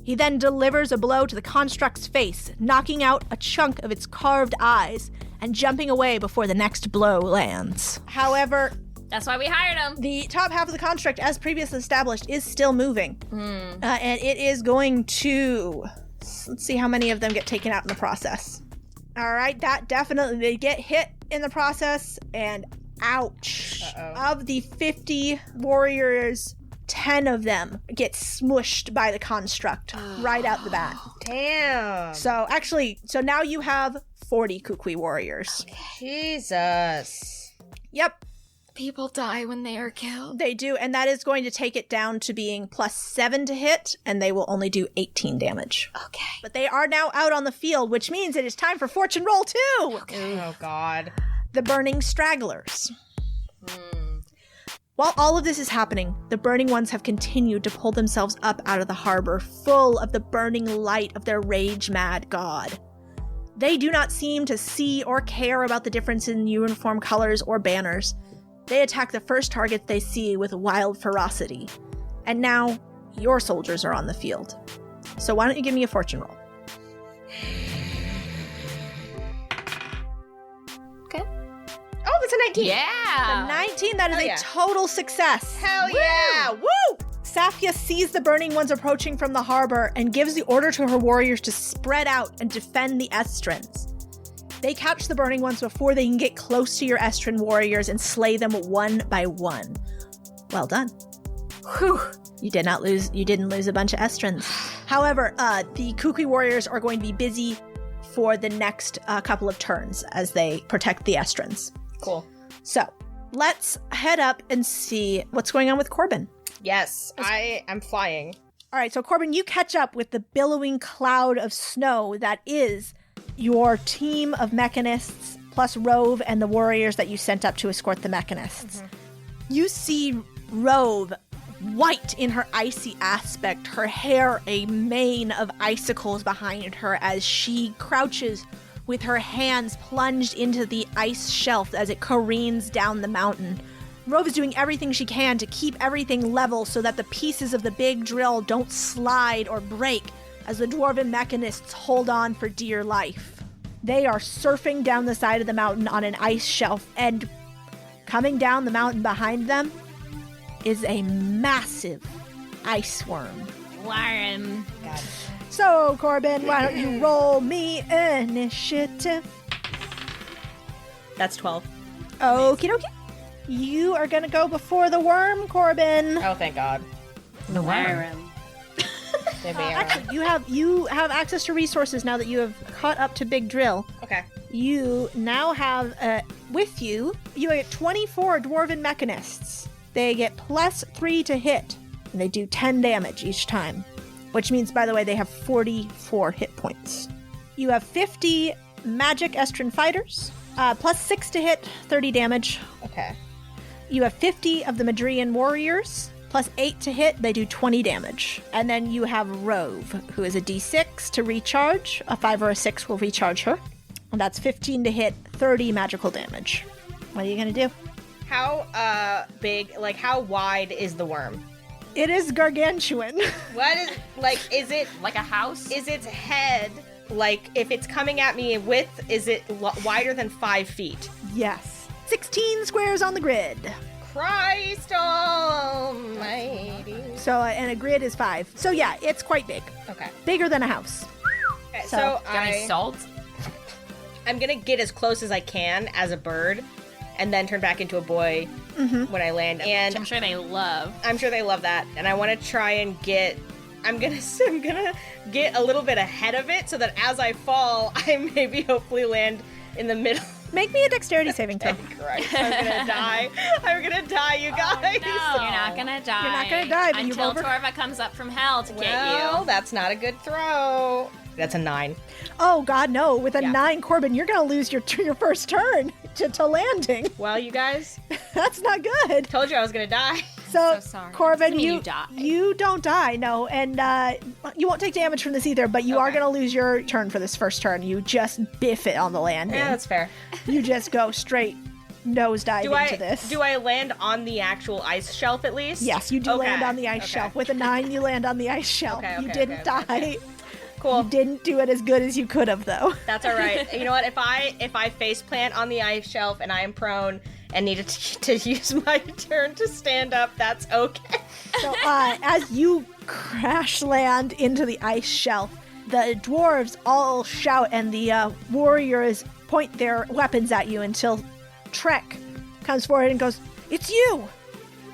He then delivers a blow to the construct's face, knocking out a chunk of its carved eyes and jumping away before the next blow lands. However, that's why we hired him. The top half of the construct, as previously established, is still moving. And it is going to... Let's see how many of them get taken out in the process. All right, that definitely... They get hit in the process, and ouch. Of the 50 warriors, 10 of them get smushed by the construct right out the bat. Damn. So now you have 40 Kukui warriors. Jesus. Yep. People die when they are killed. They do, and that is going to take it down to being +7 to hit, and they will only do 18 damage. Okay. But they are now out on the field, which means it is time for Fortune Roll 2! Okay. Oh, God. The Burning Stragglers. While all of this is happening, the Burning Ones have continued to pull themselves up out of the harbor, full of the burning light of their rage-mad god. They do not seem to see or care about the difference in uniform colors or banners. They attack the first target they see with wild ferocity. And now, your soldiers are on the field. So why don't you give me a fortune roll? Okay. Oh, that's a 19. Yeah. The 19, that is Hell yeah. a total success. Hell yeah. Woo! Safia sees the Burning Ones approaching from the harbor and gives the order to her warriors to spread out and defend the Estrins. They catch the Burning Ones before they can get close to your Estrin warriors and slay them one by one. Well done. Whew. You didn't lose a bunch of Estrins. However, the Kukui warriors are going to be busy for the next couple of turns as they protect the Estrins. Cool. So, let's head up and see what's going on with Corbin. Yes, I am flying. All right, so Corbin, you catch up with the billowing cloud of snow that is your team of mechanists, plus Rove and the warriors that you sent up to escort the mechanists. You see Rove white in her icy aspect, her hair a mane of icicles behind her as she crouches with her hands plunged into the ice shelf as it careens down the mountain. Rove is doing everything she can to keep everything level so that the pieces of the big drill don't slide or break as the dwarven mechanists hold on for dear life. They are surfing down the side of the mountain on an ice shelf, and coming down the mountain behind them is a massive ice worm. Lauren. So, Corbin, why don't you roll me initiative? That's 12. Okie dokie. You are going to go before the worm, Corbin. Oh, thank God. The worm. Actually, you have access to resources now that you have caught up to Big Drill. Okay. You now have with you get 24 dwarven mechanists. They get +3 to hit, and they do 10 damage each time, which means, by the way, they have 44 hit points. You have 50 magic Estrin fighters, +6 to hit, 30 damage. Okay. You have 50 of the Madrian warriors, +8 to hit, they do 20 damage. And then you have Rove, who is a d6 to recharge. A 5 or a 6 will recharge her. And that's 15 to hit, 30 magical damage. What are you going to do? How big, like how wide is the worm? It is gargantuan. What is, like, is it, Like a house? is its head, like, if it's coming at me in width, is it wider than 5 feet? Yes. 16 squares on the grid. Christ almighty. So, and a grid is 5. So yeah, it's quite big. Okay. Bigger than a house. Okay, So, so Got any salt? I'm gonna get as close as I can as a bird, and then turn back into a boy when I land. And I'm sure they love. I'm sure they love that. And I want to try and get. I'm gonna get a little bit ahead of it so that as I fall, I maybe hopefully land in the middle. Make me a dexterity saving throw. Christ, I'm gonna die. I'm gonna die, you guys. No, you're not gonna die. You're not gonna die, but you've until over- Torva comes up from hell to get Well, you. that's not a good throw. That's a 9. Oh God, no! With a Yeah. 9, Corbin, you're gonna lose your first turn to landing. Well, you guys, That's not good. told you I was gonna die. So, so sorry. Corbin, Doesn't mean you you die. you don't die, no, and you won't take damage from this either. But you are Okay. gonna lose your turn for this first turn. You just biff it on the landing. Yeah, that's fair. You just go straight nosedive into this. Do I land on the actual ice shelf at least? Yes, you do Okay, land on the ice okay. shelf. With a 9, you land on the ice shelf. Okay, You okay, didn't okay, die. Cool. You didn't do it as good as you could have, though. That's all right. You know what? If I face plant on the ice shelf and I am prone and need to use my turn to stand up, that's okay. So, as you crash land into the ice shelf, the dwarves all shout and the warriors point their weapons at you until Trek comes forward and goes, "It's you!"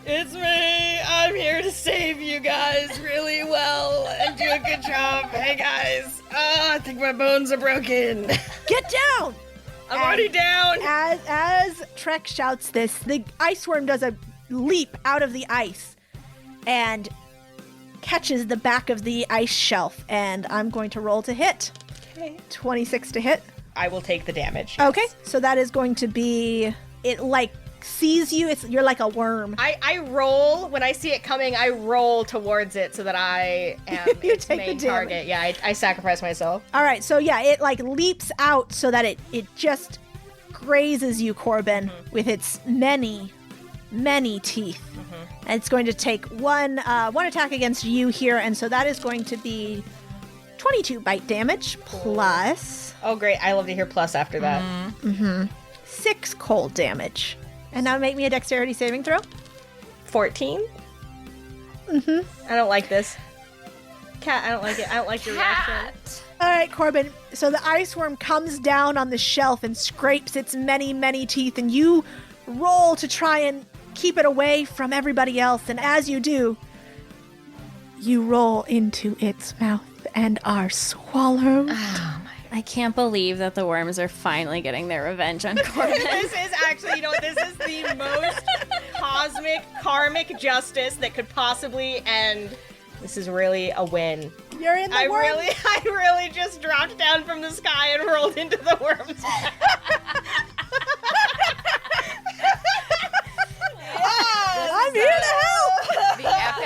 It's me. I'm here to save you guys really well and do a good job. Hey guys. I think my bones are broken. Get down! I'm already down. As Trek shouts this, the ice worm does a leap out of the ice and catches the back of the ice shelf, and I'm going to roll to hit. Okay. 26 to hit. I will take the damage. Okay, so that is going to be, it like sees you, you're like a worm. I roll, when I see it coming, I roll towards it so that I am You its take the main damage. target. Yeah, I sacrifice myself. All right, so yeah, it like leaps out so that it just grazes you, Corbin, with its many teeth. And it's going to take one attack against you here, and so that is going to be 22 bite damage plus Oh, great. I love to hear plus after that. 6 cold damage. And now make me a dexterity saving throw. 14? I don't like this. Cat, I don't like it. I don't like your reaction. All right, Corbin. So the ice worm comes down on the shelf and scrapes its many teeth, and you roll to try and keep it away from everybody else. And as you do, you roll into its mouth and are swallowed. I can't believe that the worms are finally getting their revenge on Corbin. This is actually, you know what, this is the most cosmic, karmic justice that could possibly end. This is really a win. You're in the I worm. really just dropped down from the sky and rolled into the worm's mouth. I'm here to help. The epic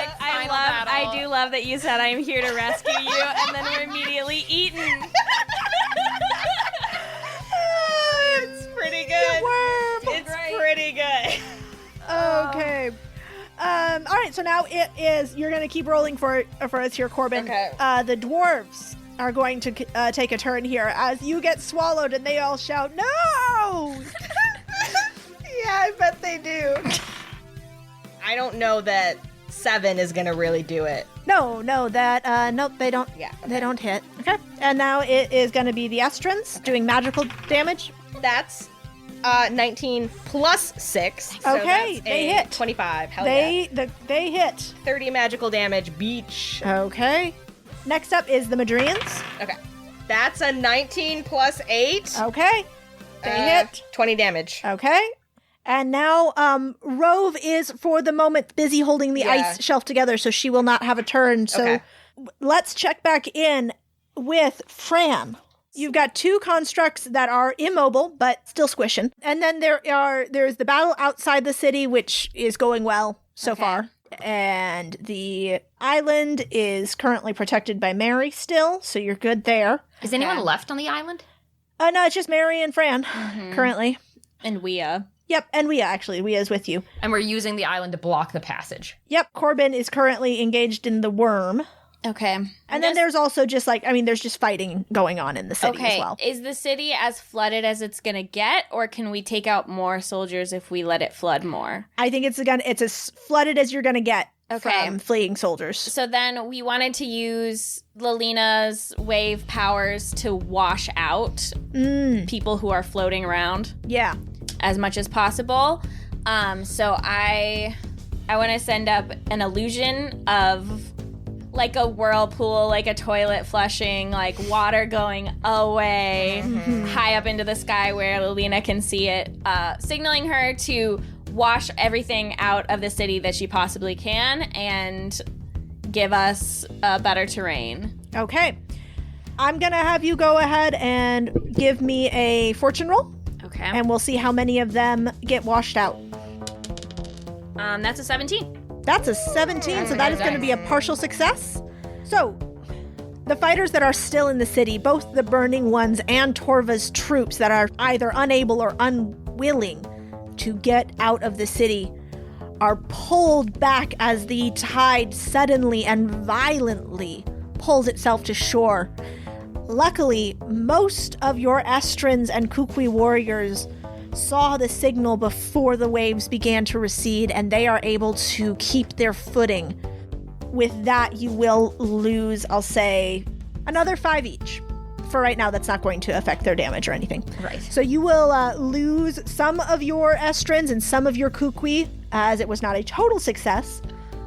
that you said I'm here to rescue you, and then we're immediately eaten. It's pretty good. It's pretty good. Okay. All right, so now it is, you're going to keep rolling for us here, Corbin. Okay. The dwarves are going to take a turn here as you get swallowed and they all shout, no! Yeah, I bet they do. I don't know that 7 is going to really do it. No, nope, they don't. Yeah. Okay. They don't hit. Okay. And now it is going to be the Estrins doing magical damage. That's 19 plus 6. So Okay, that's they a hit. 25. Hell yeah. They hit. 30 magical damage, beach. Okay. Next up is the Madrians. Okay. That's a 19 plus 8. Okay. They hit. 20 damage. Okay. And now Rove is, for the moment, busy holding the ice shelf together, so she will not have a turn. So Okay. let's check back in with Fran. You've got 2 constructs that are immobile, but still squishing. And then there's the battle outside the city, which is going well so far. And the island is currently protected by Mary still, so you're good there. Is anyone left on the island? No, it's just Mary and Fran currently. And Wea. Yep, and Wea is with you. And we're using the island to block the passage. Yep, Corbin is currently engaged in the worm. Okay. And then there's also just there's just fighting going on in the city as well. Is the city as flooded as it's going to get, or can we take out more soldiers if we let it flood more? I think it's as flooded as you're going to get from fleeing soldiers. So then we wanted to use Lalena's wave powers to wash out people who are floating around. Yeah. As much as possible. So I want to send up an illusion of like a whirlpool, like a toilet flushing, like water going away high up into the sky where Lalina can see it, signaling her to wash everything out of the city that she possibly can and give us better terrain. Okay. I'm going to have you go ahead and give me a fortune roll. Okay. And we'll see how many of them get washed out. That's a 17. That's a 17, so that is going to be a partial success. So, the fighters that are still in the city, both the Burning Ones and Torva's troops that are either unable or unwilling to get out of the city, are pulled back as the tide suddenly and violently pulls itself to shore. Luckily, most of your Estrins and Kukui warriors saw the signal before the waves began to recede, and they are able to keep their footing. With that, you will lose, I'll say, another 5 each. For right now, that's not going to affect their damage or anything. Right. So you will lose some of your Estrins and some of your Kukui, as it was not a total success,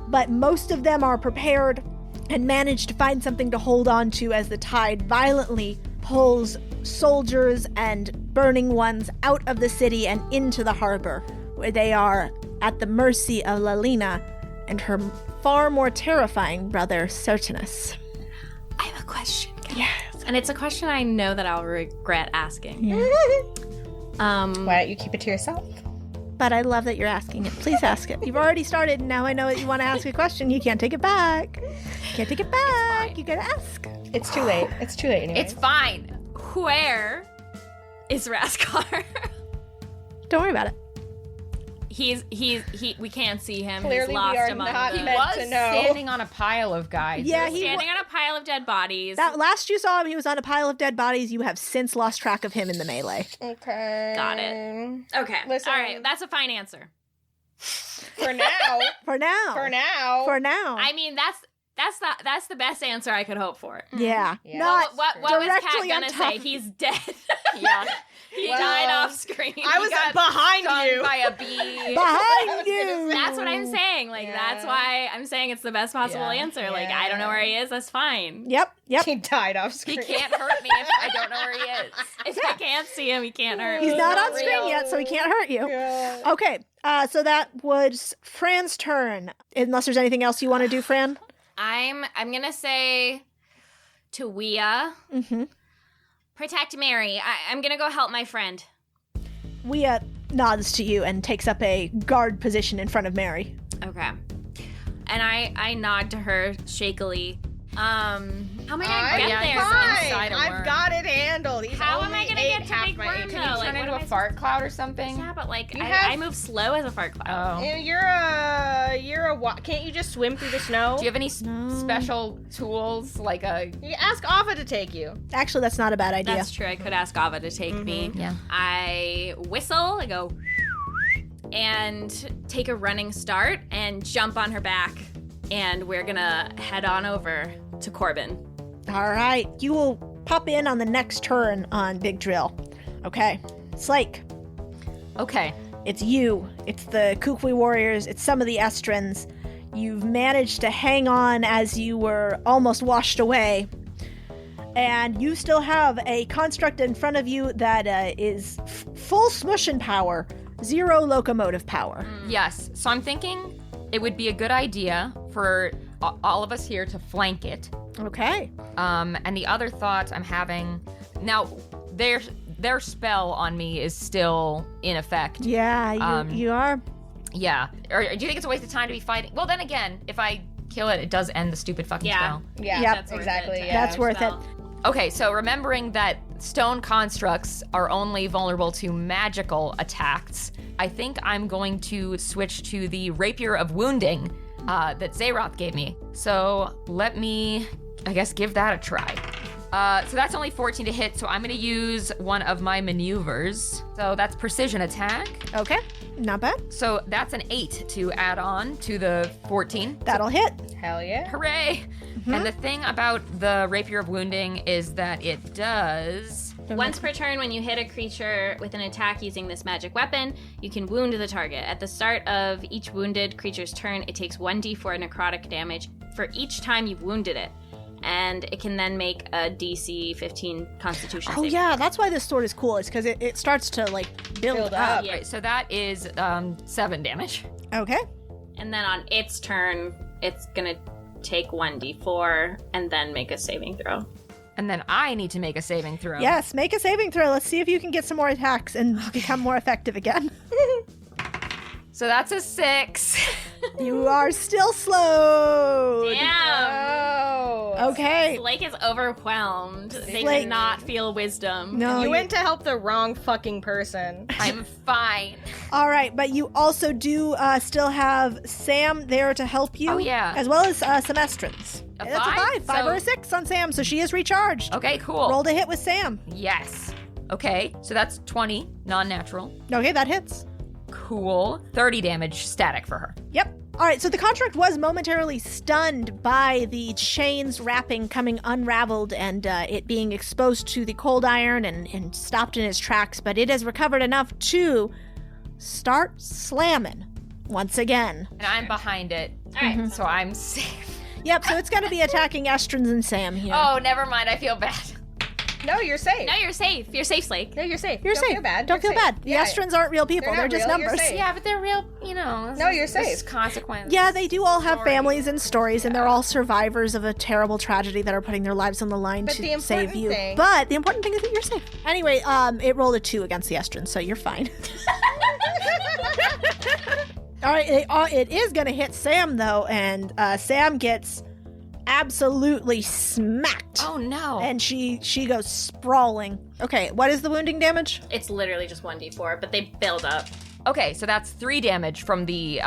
but most of them are prepared and manage to find something to hold on to as the tide violently pulls soldiers and Burning Ones out of the city and into the harbor, where they are at the mercy of Lalina and her far more terrifying brother, Certinus. I have a question. Yes. And it's a question I know that I'll regret asking. Yeah. Why don't you keep it to yourself? But I love that you're asking it. Please ask it. You've already started, and now I know that you want to ask a question. You can't take it back. Can't take it back. You gotta ask. It's too late. It's too late anyway. It's fine. Where is Raskar? Don't worry about it. We can't see him. Clearly He's lost we are among not them. meant Was to know. standing on a pile of guys. Yeah, Standing on a pile of dead bodies. That last you saw him, he was on a pile of dead bodies. You have since lost track of him in the melee. Okay. Got it. Okay. Listen. All right. That's a fine answer. For now. For now. For now. For now. I mean, that's the best answer I could hope for. Yeah. Yeah. Not What was Kat directly on gonna top say? of- He's dead. Yeah. He Well, died off screen. I was got behind Stung you. by a bee. behind you. That's what I'm saying. Like, Yeah. that's why I'm saying it's the best possible Yeah. answer. Like, I don't know where he is. That's fine. Yep. He died off He screen. can't hurt me if I don't know where he is. If I can't see him, he can't hurt me. He's not on not screen real. yet, so he can't hurt you. Yeah. Okay. So that was Fran's turn. Unless there's anything else you want to do, Fran. I'm gonna say to Wea, Mm-hmm. protect Mary. I'm gonna go help my friend. Wea nods to you and takes up a guard position in front of Mary. Okay. And I nod to her shakily. How am I gonna get there? Inside a worm. I've got it handled. He's How am only I gonna ate get to half Big my Worm, HP. though? Can you Like, turn what into am a I fart cloud or something? Yeah, but like You I move slow as a fart cloud. Oh. Can't you just swim through the snow? Do you have any special tools, like a... You ask Ava to take you. Actually, that's not a bad idea. That's true. I could ask Ava to take me. Yeah. I whistle. I go and take a running start and jump on her back, and we're gonna head on over to Corbin. All right, you will pop in on the next turn on Big Drill. Okay, Slake, Okay. it's you. It's the Kukui Warriors. It's some of the Estrins. You've managed to hang on as you were almost washed away. And you still have a construct in front of you that is full smushin' power, 0 locomotive power. Yes. So I'm thinking it would be a good idea for all of us here to flank it. Okay. And the other thought I'm having... Now, their spell on me is still in effect. Yeah, you are. Yeah. Or do you think it's a waste of time to be fighting? Well, then again, if I kill it, it does end the stupid fucking spell. Yeah, Yep. That's worth exactly. it. Yeah. That's worth it. Okay, so remembering that stone constructs are only vulnerable to magical attacks, I think I'm going to switch to the Rapier of Wounding that Zayroth gave me. So let me, I guess, give that a try. So that's only 14 to hit, so I'm going to use one of my maneuvers. So that's precision attack. Okay, not bad. So that's an 8 to add on to the 14. That'll hit. Hell yeah. Hooray! And the thing about the Rapier of Wounding is that it does... Once per turn, when you hit a creature with an attack using this magic weapon, you can wound the target. At the start of each wounded creature's turn, it takes 1d4 necrotic damage for each time you've wounded it. And it can then make a DC 15 Constitution Oh save. yeah, that's why this sword is cool. It's because it starts to like build up. Yeah. Right, so that is 7 damage. Okay. And then on its turn, it's gonna take 1d4 and then make a saving throw. And then I need to make a saving throw. Yes, make a saving throw. Let's see if you can get some more attacks and become more effective again. So that's a 6. You are still slowed. Damn! Okay. Slake is overwhelmed. They Slake- cannot feel wisdom. No. You went to help the wrong fucking person. I'm fine. All right, but you also do still have Sam there to help you. Oh, yeah. As well as some Estrins. A That's five? a 5 or a So- 6 on Sam, so she is recharged. Okay, cool. Roll to hit with Sam. Yes. Okay, so that's 20, non-natural. Okay, that hits. Cool. 30 damage static for her. Yep. All right, so the construct was momentarily stunned by the chains wrapping coming unraveled and it being exposed to the cold iron and stopped in its tracks, but it has recovered enough to start slamming once again. And I'm behind it. All right. So I'm safe. Yep, so it's going to be attacking Estrins and Sam here. Oh, never mind. I feel bad. No, you're safe. No, you're safe. You're safe, Slake. No, you're safe. You're Don't safe. feel bad. Don't You're feel safe. bad. The Yeah. Estrins aren't real people. They're They're not just real, you're numbers. safe. Yeah, but they're real, you know. No, you're there's safe. consequences. Yeah, they do all have Story. families and stories, and they're all survivors of a terrible tragedy that are putting their lives on the line But to the save important you. thing- But the important thing is that you're safe. Anyway, it rolled a 2 against the Estrins, so you're fine. All right, it is going to hit Sam, though, and Sam gets absolutely smacked. Oh, no. And she goes sprawling. Okay, what is the wounding damage? It's literally just 1d4, but they build up. Okay, so that's 3 damage from the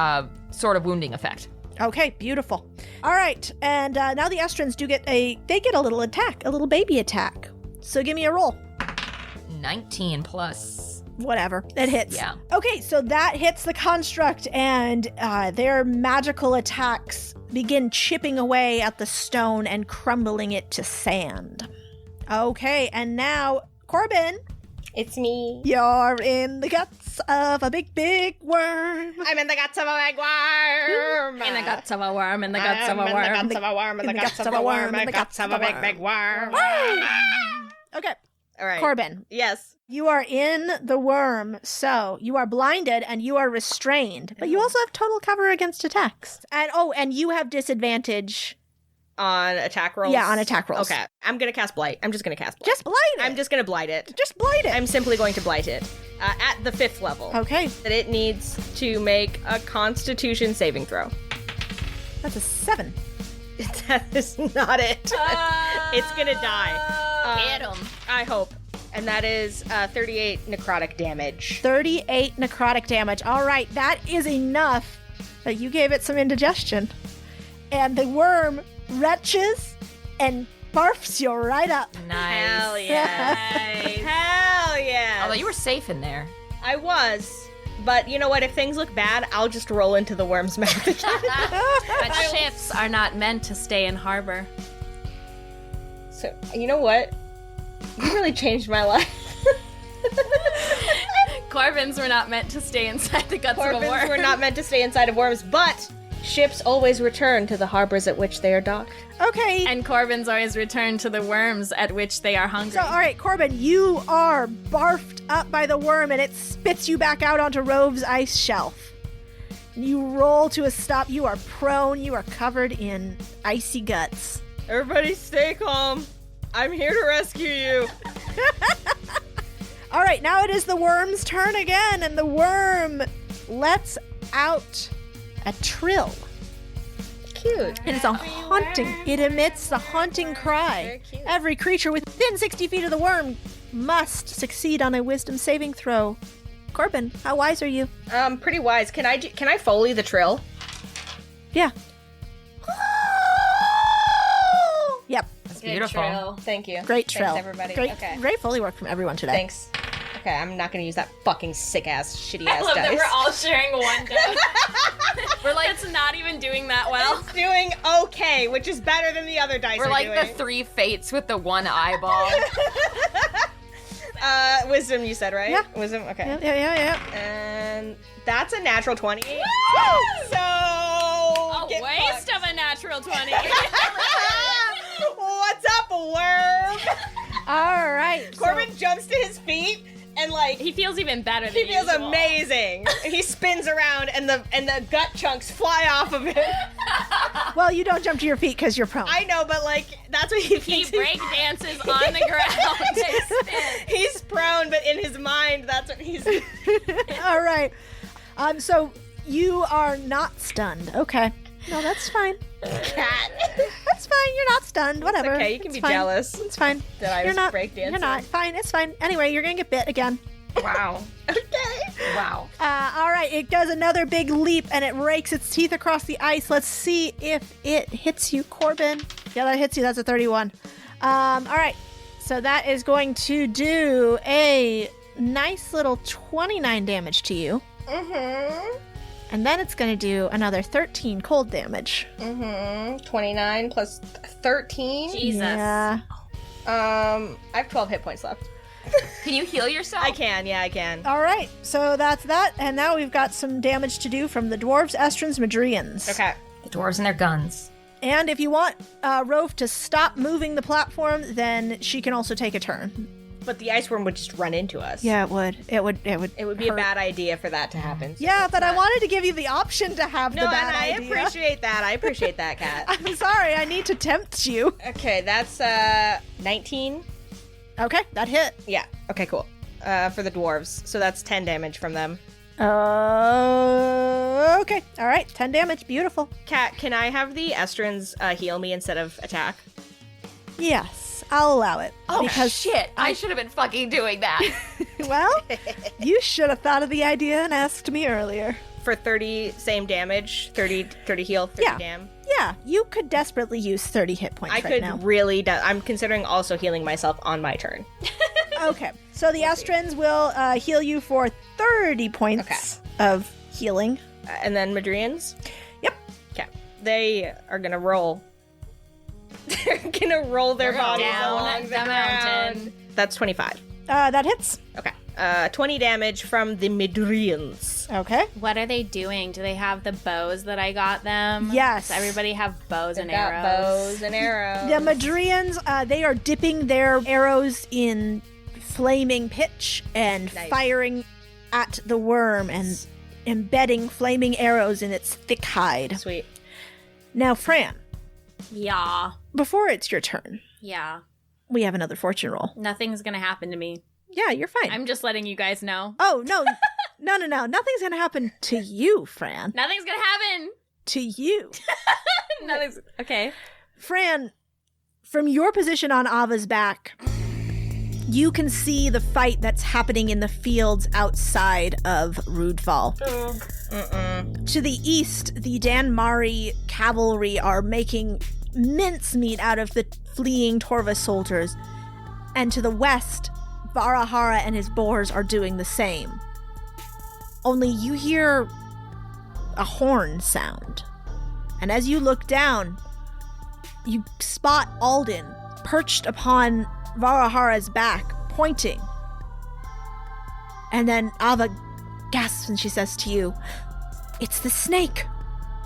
sort of wounding effect. Okay, beautiful. All right, and now the Estrins do get a little attack, a little baby attack. So give me a roll. 19 plus. Whatever, it hits. Yeah. Okay, so that hits the construct, and their magical attacks begin chipping away at the stone and crumbling it to sand. Okay, and now, Corbin, It's me. you're in the guts of a big, big worm. I'm in the guts of a big worm. In the guts of a worm, in the guts of a I'm in the worm. guts of a worm, in the guts of a worm, in the guts of a big, big worm. Okay, All right. Corbin, Yes. you are in the worm, so you are blinded and you are restrained, but you also have total cover against attacks. And you have disadvantage. On attack rolls? Yeah, on attack rolls. Okay. I'm going to cast Blight. I'm just going to cast Blight. Just blight it. I'm just going to blight it. Just blight it. I'm simply going to blight it. At the 5th level. Okay. That it needs to make a Constitution saving throw. That's a 7. That is not it. It's gonna die. Hit him. I hope. And that is 38 necrotic damage. 38 necrotic damage. All right, that is enough that you gave it some indigestion. And the worm retches and barfs you right up. Nice. Hell yeah. Hell yeah. Although you were safe in there. I was. But you know what? If things look bad, I'll just roll into the worm's mouth again. But ships are not meant to stay in harbor. So, you know what? You really changed my life. Corvins were not meant to stay inside the guts of a worm. Corvins were not meant to stay inside of worms, but ships always return to the harbors at which they are docked. Okay. And Corvins always return to the worms at which they are hungry. So, all right, Corbin, you are barfed up by the worm and it spits you back out onto Rove's ice shelf. You roll to a stop. You are prone. You are covered in icy guts. Everybody stay calm. I'm here to rescue you. All right, now it is the worm's turn again, and the worm lets out a trill. Cute. It is a haunting. It emits the haunting cry. Very cute. Every creature within 60 feet of the worm must succeed on a wisdom saving throw. Corbin, how wise are you? Pretty wise. Can I Foley the trill? Yeah. Yep. That's beautiful. Thank you. Great trill. Thanks, everybody. Great, Okay. great Foley work from everyone today. Thanks. Okay, I'm not gonna use that fucking sick-ass, I shitty-ass love that dice. we're all sharing one dice. We're like, it's not even doing that well. It's doing okay, which is better than the other dice We're are like doing. the 3 fates with the 1 eyeball. Wisdom, you said, right? Yeah. Wisdom, okay. Yeah. And that's a natural 20. So... A get waste fucked. of a natural 20. What's up, worm? All right. so- Corbin jumps to his feet and, like... He feels even better than He feels usual. amazing. He spins around and the gut chunks fly off of him. Well, you don't jump to your feet because you're prone. I know, but like that's what he He thinks. break dances on the ground. He's prone, but in his mind, that's what he's. All right. So you are not stunned. Okay. No, that's fine. Cat. That's fine. You're not stunned. Whatever. okay, you can It's be fine. jealous It's fine. that I You're was not breakdancing. You're not. Fine. It's fine. Anyway, you're gonna get bit again. Wow. Okay. Wow. All right. It does another big leap and it rakes its teeth across the ice. Let's see if it hits you, Corbin. Yeah, that hits you. That's a 31. All right. So that is going to do a nice little 29 damage to you. Mm-hmm. And then it's going to do another 13 cold damage. Mm-hmm. 29 plus 13. Jesus. Yeah. I have 12 hit points left. Can you heal yourself? I can. Yeah, I can. All right. So that's that. And now we've got some damage to do from the dwarves, Estrins, Madrians. Okay. The dwarves and their guns. And if you want Rove to stop moving the platform, then she can also take a turn. But the ice worm would just run into us. Yeah, it would. It would be a hurt. bad idea for that to happen. So Yeah, it's but I not- wanted to give you the option to have No, the bad and I idea. appreciate that. I appreciate that, Kat. I'm sorry, I need to tempt you. Okay, that's 19. Okay, that hit. Yeah. Okay, cool. For the dwarves, so that's 10 damage from them. Okay. All right, 10 damage. Beautiful. Kat, can I have the Estrins heal me instead of attack? Yes, I'll allow it. Oh, because shit. I should have been fucking doing that. Well, you should have thought of the idea and asked me earlier. For 30 same damage, 30 heal, 30 Yeah. dam. Yeah, you could desperately use 30 hit points I right could now. really. I'm considering also healing myself on my turn. Okay, so the Estrins will heal you for 30 points of healing. And then Madrians? Yep. Okay. They are gonna roll. They're gonna roll their They're gonna bodies down along the the mountain. ground. That's 25. That hits. Okay. 20 damage from the Madrians. Okay. What are they doing? Do they have the bows that I got them? Yes. Does everybody have bows and They've got arrows? bows and arrows. The Madrians, they are dipping their arrows in flaming pitch and Nice. firing at the worm and embedding flaming arrows in its thick hide. Sweet. Now, Fran, Yeah. before it's your turn, Yeah. we have another fortune roll. Nothing's gonna happen to me. Yeah, you're fine. I'm just letting you guys know. Oh, no. No. Nothing's going to happen to you, Fran. Nothing's gonna happen to you. Okay. Fran, from your position on Ava's back, you can see the fight that's happening in the fields outside of Rudval. To the east, the Danmari cavalry are making mincemeat out of the fleeing Torva soldiers. And to the west, Varahara and his boars are doing the same. Only you hear a horn sound. And as you look down, you spot Alden perched upon Varahara's back, pointing. And then Ava gasps and she says to you, "It's the snake!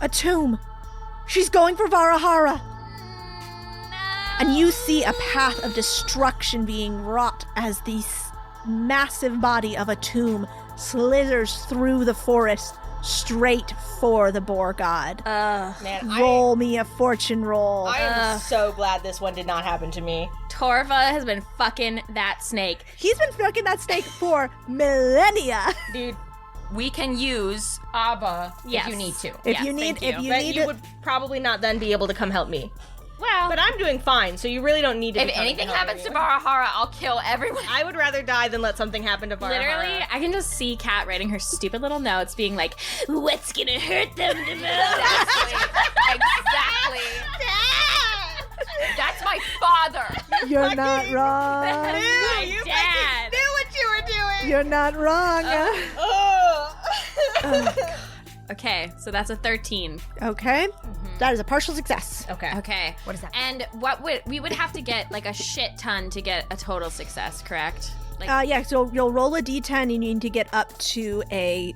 A tomb! She's going for Varahara!" No. And you see a path of destruction being wrought as the massive body of a tomb slithers through the forest straight for the boar god. Man, roll me a fortune roll. I am so glad this one did not happen to me. Torva has been fucking that snake. He's been fucking that snake for millennia. Dude, we can use Abba Yes. if you need to. If you need, But you would probably not then be able to come help me. Well, But I'm doing fine, so you really don't need to. If anything happens to Barahara, I'll kill everyone. I would rather die than let something happen to Varahara. literally, I can just see Kat writing her stupid little notes being like, what's gonna hurt them the most? Exactly. That's my father. You're not wrong. You Dad. knew what you were doing. You're not wrong. Okay, so that's a 13. Okay. That is a partial success. Okay. Okay. What is that? And we would have to get like a shit ton to get a total success, correct? Like, Yeah, so you'll roll a d10 and you need to get up to I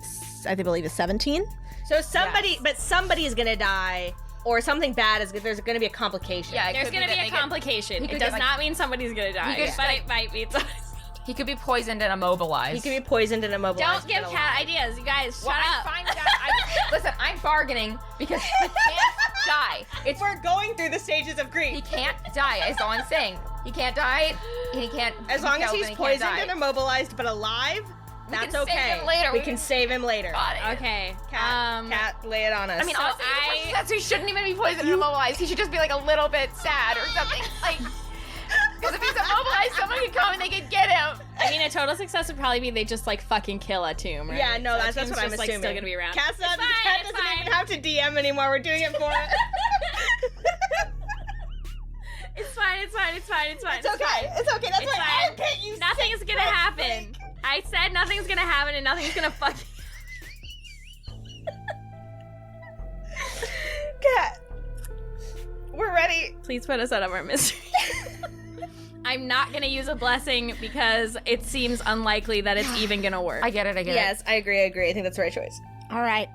believe a 17. So somebody is gonna die, or something bad is. There's gonna be a complication. Yeah, it there's could gonna be that a they complication. he It could does get, not mean somebody's gonna die, could but it might mean somebody's. He could be poisoned and immobilized. He could be poisoned and immobilized. Don't give Kat ideas, you guys. Shut Well, up. I'm fine with that. Listen, I'm bargaining because he can't die. It's We're going through the stages of he grief. can't die. Is all I'm saying. He can't die. He can't. As long as he's he can't poisoned die. and immobilized but alive, We that's can okay. save him later. We can save him later. Got it. Okay. Cat, lay it on us. I mean, So honestly, that's he shouldn't even be poisoned and immobilized. He should just be like a little bit sad or something. Like, because if he's immobilized, someone could come and they could get him. I mean, a total success would probably be they just like fucking kill a tomb, right? yeah, no, So that's Tomb's what I'm just, assuming. Like, still gonna be around. Cat It's fine, it's doesn't fine. even have to DM anymore. We're doing it for it. It's fine. It's fine. It's fine. It's fine. It's okay. It's okay. That's It's why fine. I picked you. Nothing is gonna happen. I said nothing's gonna happen and nothing's gonna fuck. Cat. We're ready. Please put us out of our misery. I'm not gonna use a blessing because it seems unlikely that it's even gonna work. I get it. Yes, I agree. I think that's the right choice. All right.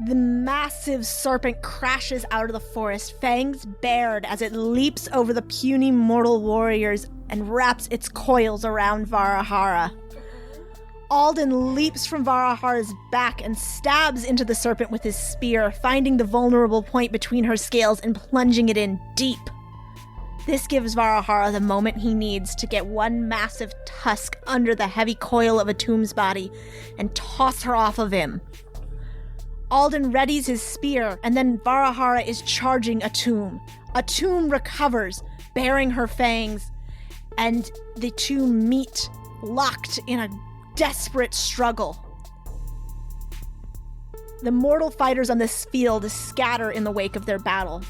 The massive serpent crashes out of the forest, fangs bared as it leaps over the puny mortal warriors and wraps its coils around Varahara. Alden leaps from Varahara's back and stabs into the serpent with his spear, finding the vulnerable point between her scales and plunging it in deep. This gives Varahara the moment he needs to get one massive tusk under the heavy coil of a tomb's body and toss her off of him. Alden readies his spear, and then Varahara is charging a tomb. A tomb recovers, bearing her fangs, and the two meet, locked in a desperate struggle. The mortal fighters on this field scatter in the wake of their battle.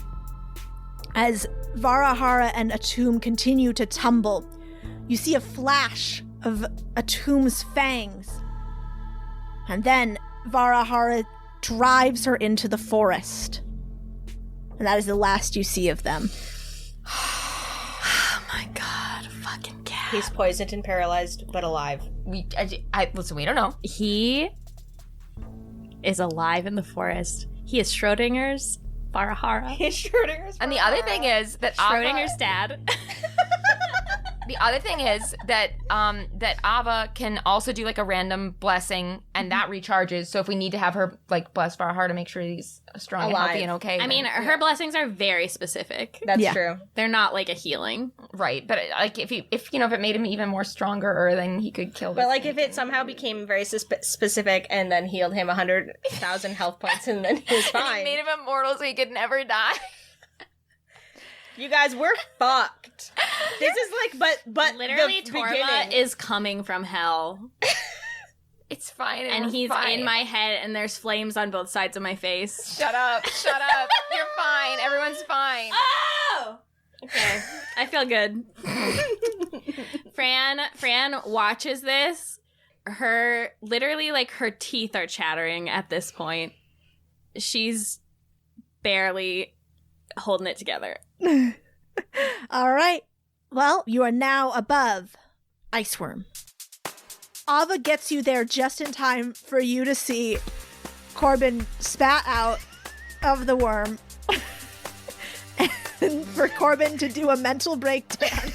As Varahara and Atum continue to tumble, you see a flash of Atum's fangs. And then Varahara drives her into the forest. And that is the last you see of them. Oh my god, fucking cat. He's poisoned and paralyzed, but alive. Listen, we don't know. He is alive in the forest. He is Schrodinger's Varahara. He's Schrodinger's. And the other thing is that Schrodinger's dad. The other thing is that that Ava can also do like a random blessing, and that recharges. So if we need to have her like bless Farhar to make sure he's strong and healthy and okay. I mean, her blessings are very specific. That's true. They're not like a healing, right? But like if it made him even more stronger, then he could kill. But like if it somehow became very specific and then healed him 100,000 health points, and then he was fine. And he made him immortal so he could never die. You guys, we're fucked. This is like, but literally, the Torva beginning is coming from hell. It's fine, and he's in my head, and there's flames on both sides of my face. Shut up! Shut up! You're fine. Everyone's fine. Oh, okay. I feel good. Fran watches this. Her teeth are chattering at this point. She's barely holding it together. All right. Well, you are now above Iceworm. Ava gets you there just in time for you to see Corbin spat out of the worm and for Corbin to do a mental breakdown.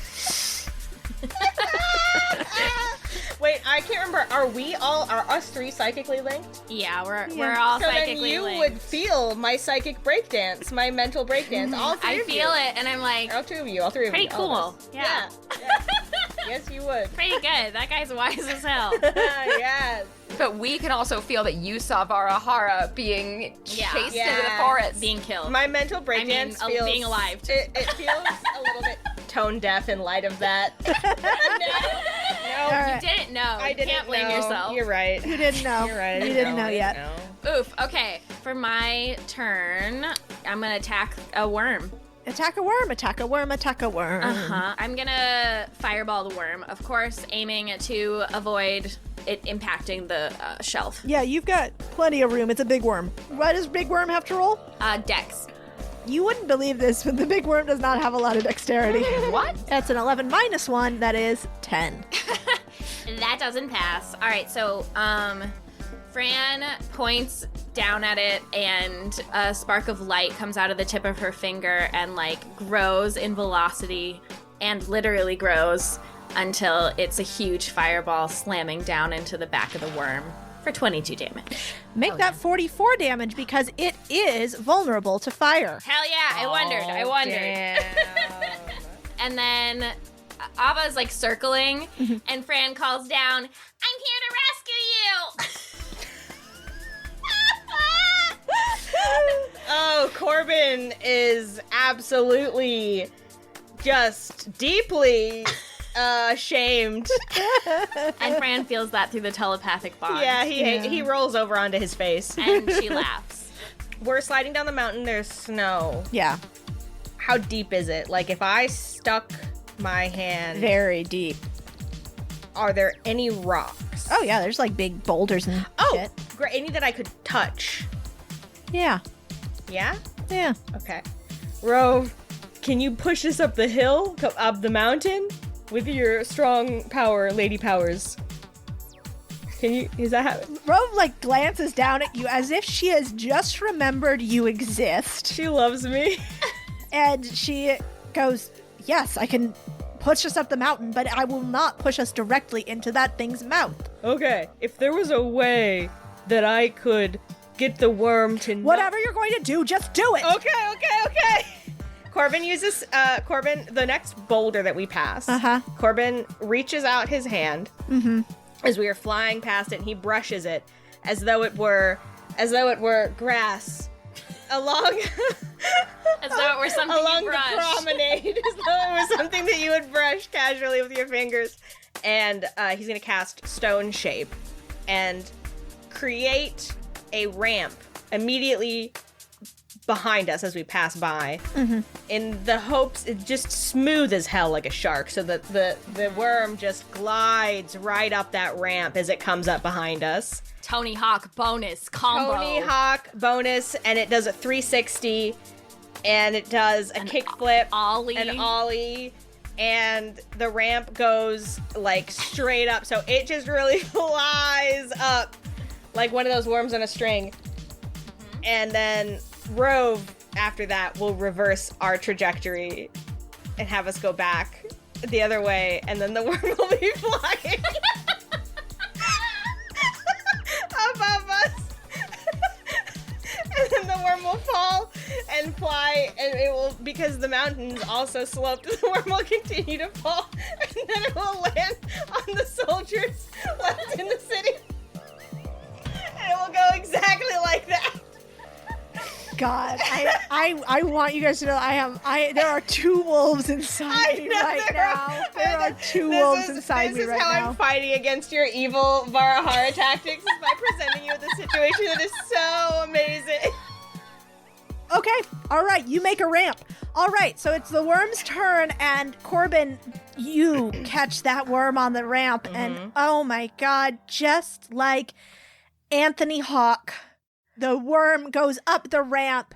Wait, I can't remember. Are us three psychically linked? Yeah, we're all so psychically then linked. you would feel my psychic breakdance, my mental breakdance. All three I of feel you. it, and I'm like, All two of you, all three of pretty you. all of cool. us. Yeah. Yes, you would. Pretty good. That guy's wise as hell. Yes. But we can also feel that you saw Varahara being chased into the Yeah. forest. Being killed. My mental breakdance feels... being alive. Too. It feels a little bit tone deaf in light of that. No. All right. You didn't know. I didn't You can't blame know. yourself. You're right. You didn't know. You're right. You didn't know yet. Oof. Okay. For my turn, I'm gonna attack a worm. Attack a worm, attack a worm, attack a worm. I'm gonna fireball the worm, of course, aiming to avoid it impacting the shelf. Yeah, you've got plenty of room. It's a big worm. What does big worm have to roll? Dex. You wouldn't believe this, but the big worm does not have a lot of dexterity. What? That's an 11 minus 1. That is 10. That doesn't pass. All right, so Fran points down at it, and a spark of light comes out of the tip of her finger and like grows in velocity, and literally grows until it's a huge fireball slamming down into the back of the worm for 22 damage. Make that 44 damage because it is vulnerable to fire. Hell yeah! I wondered. Damn. And then Ava's like circling, and Fran calls down, "I'm here to rescue you!" Oh, Corbin is absolutely just deeply shamed. And Fran feels that through the telepathic bond. Yeah, he rolls over onto his face. And she laughs. We're sliding down the mountain. There's snow. Yeah, How deep is it? Like, if I stuck my hand, very deep. are there any rocks? Oh, yeah, there's like big boulders and shit. Great. Any that I could touch? Yeah, Yeah? yeah. Okay. Rove, can you push us up the hill, up the mountain? With your strong power, lady powers. Can you, is that how? Rove like glances down at you as if she has just remembered you exist. She loves me. And she goes, yes, I can push us up the mountain, but I will not push us directly into that thing's mouth. Okay, if there was a way that I could get the worm to... Whatever you're going to do, just do it. Okay. Corbin uses, the next boulder that we pass. Uh-huh. Corbin reaches out his hand as we are flying past it, and he brushes it as though it were grass along As though it were something along you the brushed. promenade, as though it was something that you would brush casually with your fingers. And he's gonna cast Stone Shape and create a ramp immediately behind us as we pass by, in the hopes it's just smooth as hell like a shark, so that the worm just glides right up that ramp as it comes up behind us. Tony Hawk bonus combo. Tony Hawk bonus, and it does a 360, and it does a kickflip, ollie. an ollie, and the ramp goes like straight up, so it just really flies up like one of those worms on a string. And then Rove, after that, will reverse our trajectory and have us go back the other way, and then the worm will be flying above us. And then the worm will fall and fly, and it will, because the mountain's also sloped, the worm will continue to fall, and then it will land on the soldiers left in the city. And it will go exactly like that. God, I want you guys to know there are two wolves inside me right now. There are two wolves inside me right now. This is how I'm fighting against your evil Varahara tactics, is by presenting you with a situation that is so amazing. Okay, all right, you make a ramp. All right, so it's the worm's turn, and Corbin, you catch that worm on the ramp, and oh my God, just like Anthony Hawk, the worm goes up the ramp,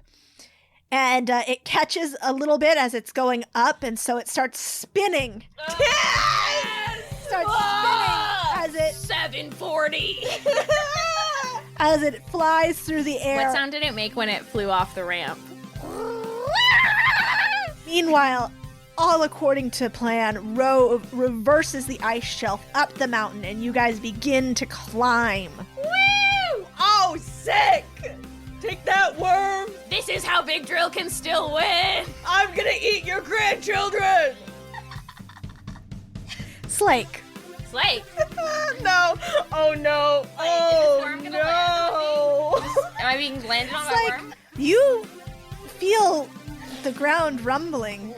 and it catches a little bit as it's going up, and so it starts spinning. Starts spinning as it 740. as it flies through the air. What sound did it make when it flew off the ramp? Meanwhile, all according to plan, reverses the ice shelf up the mountain, and you guys begin to climb. Woo! Oh, sick! Take that, worm! This is how Big Drill can still win. I'm gonna eat your grandchildren! Slake. Slake. No! Oh no! Is this Oh worm gonna no! Am I being landed on by Slake, worm? you feel the ground rumbling,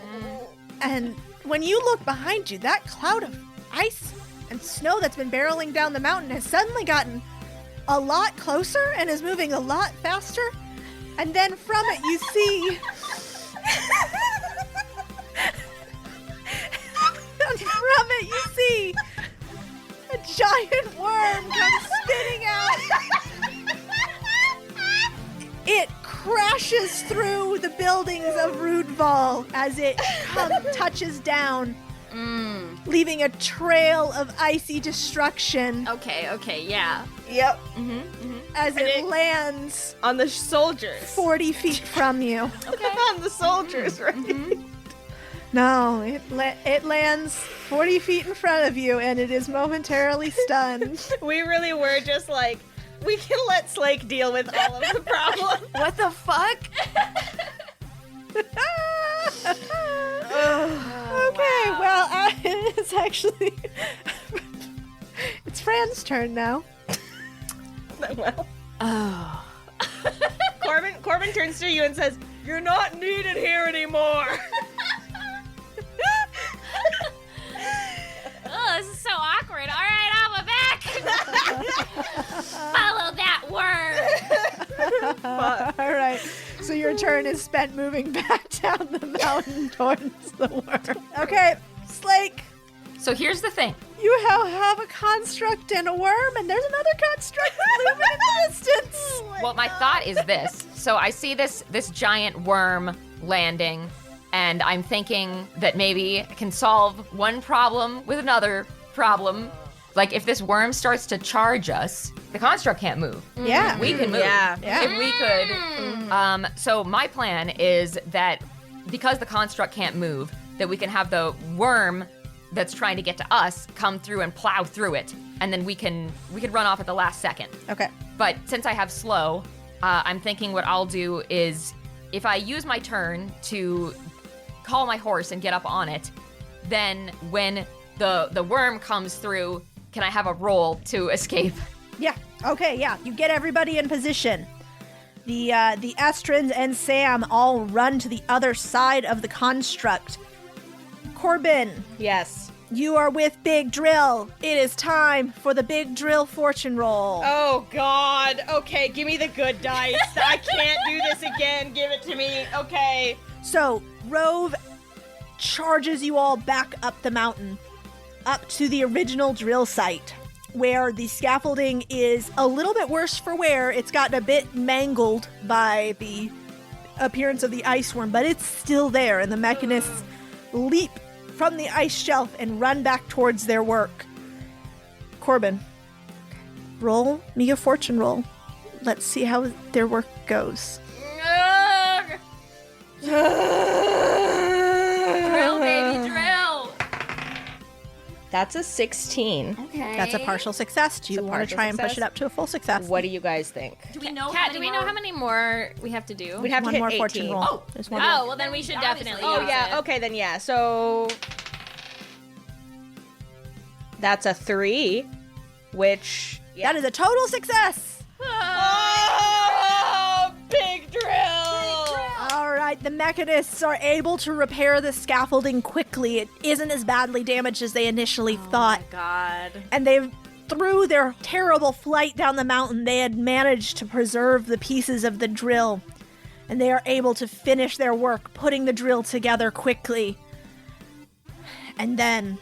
and when you look behind you, that cloud of ice and snow that's been barreling down the mountain has suddenly gotten a lot closer and is moving a lot faster. And then from it you see from it you see a giant worm come spinning out. It crashes through the buildings of Rudval as it touches down, leaving a trail of icy destruction Okay, yeah. Yep. as it lands On the soldiers. 40 feet from you. On the soldiers, right? No, it lands 40 feet in front of you, and it is momentarily stunned. We really were just like, we can let Slake deal with all of the problems. What the fuck? Okay, well, it's actually... it's Fran's turn now. Well, Oh. Corbin turns to you and says, "You're not needed here anymore." Oh, this is so awkward. All right, I'm back. Follow that worm. All right, so your turn is spent moving back down the mountain towards the worm. Okay, Slake, So here's the thing. you have a construct and a worm, and there's another construct moving in the distance. Well, my thought is this. So I see this giant worm landing, and I'm thinking that maybe I can solve one problem with another problem. Like if this worm starts to charge us, the construct can't move. Yeah. We can move. Yeah. If we could. So my plan is that because the construct can't move, that we can have the worm that's trying to get to us come through and plow through it, and then we could run off at the last second. Okay. But since I have slow, I'm thinking what I'll do is if I use my turn to call my horse and get up on it, then when the worm comes through, can I have a roll to escape? Yeah. Okay. Yeah. You get everybody in position. The Estrins and Sam all run to the other side of the construct. Corbin, Yes. you are with Big Drill. It is time for the Big Drill fortune roll. Oh God. Okay, give me the good dice. I can't do this again. Give it to me. Okay. So, Rove charges you all back up the mountain, up to the original drill site, where the scaffolding is a little bit worse for wear. It's gotten a bit mangled by the appearance of the ice worm, but it's still there, and the mechanists leap from the ice shelf and run back towards their work. Corbin, roll me a fortune roll. Let's see how their work goes. Drill, baby, drill! That's a 16. Okay. That's a partial success. Do you It's a want to partial try and push success? it up to a full success? What do you guys think? Do we know Kat, do we know how many more we have to do? We'd have One to hit more 18. fortune roll. Oh. There's one Oh, more. well then we should Obviously. definitely Oh, use yeah. it. Okay, then yeah. So that's a 3, which... Yeah. That is a total success. Oh, big drill! All right, the mechanists are able to repair the scaffolding quickly. It isn't as badly damaged as they initially thought. Oh my god. And they've, through their terrible flight down the mountain, they had managed to preserve the pieces of the drill. And they are able to finish their work, putting the drill together quickly. And then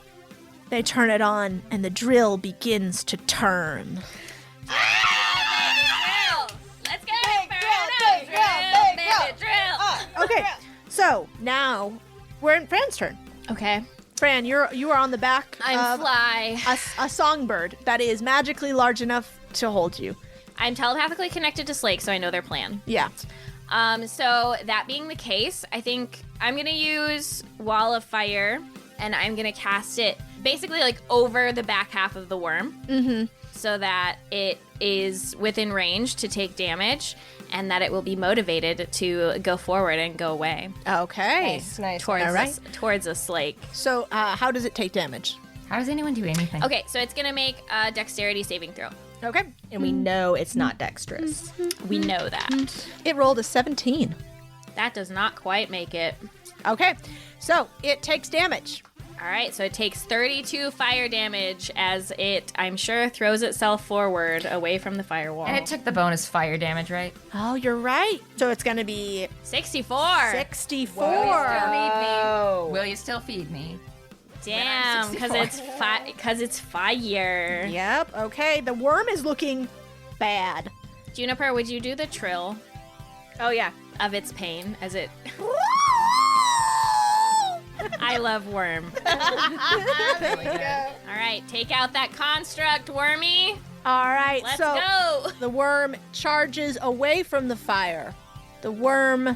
they turn it on, and the drill begins to turn. Let's go! Okay, so now we're in Fran's turn. Okay. Fran, you are on the back I'm of fly. a songbird that is magically large enough to hold you. I'm telepathically connected to Slake, so I know their plan. Yeah. So that being the case, I think I'm gonna use Wall of Fire, and I'm gonna cast it basically like over the back half of the worm, so that it is within range to take damage, and that it will be motivated to go forward and go away Okay. Nice. towards All right. towards a Slake. So, how does it take damage? How does anyone do anything? Okay, so it's gonna make a Dexterity saving throw. Okay. And we know it's not dexterous. We know that. It rolled a 17. That does not quite make it. Okay. So, it takes damage. All right, so it takes 32 fire damage as it, I'm sure, throws itself forward away from the firewall. And it took the bonus fire damage, right? Oh, you're right. So, it's going to be 64. 64. Oh. Will you still feed me? Damn, because it's fire. Yep. Okay. The worm is looking bad. Juniper, would you do the trill Oh, yeah. of its pain as it... I love worm. Really good. All right, take out that construct, Wormy. All right. Let's so, go. the worm charges away from the fire. The worm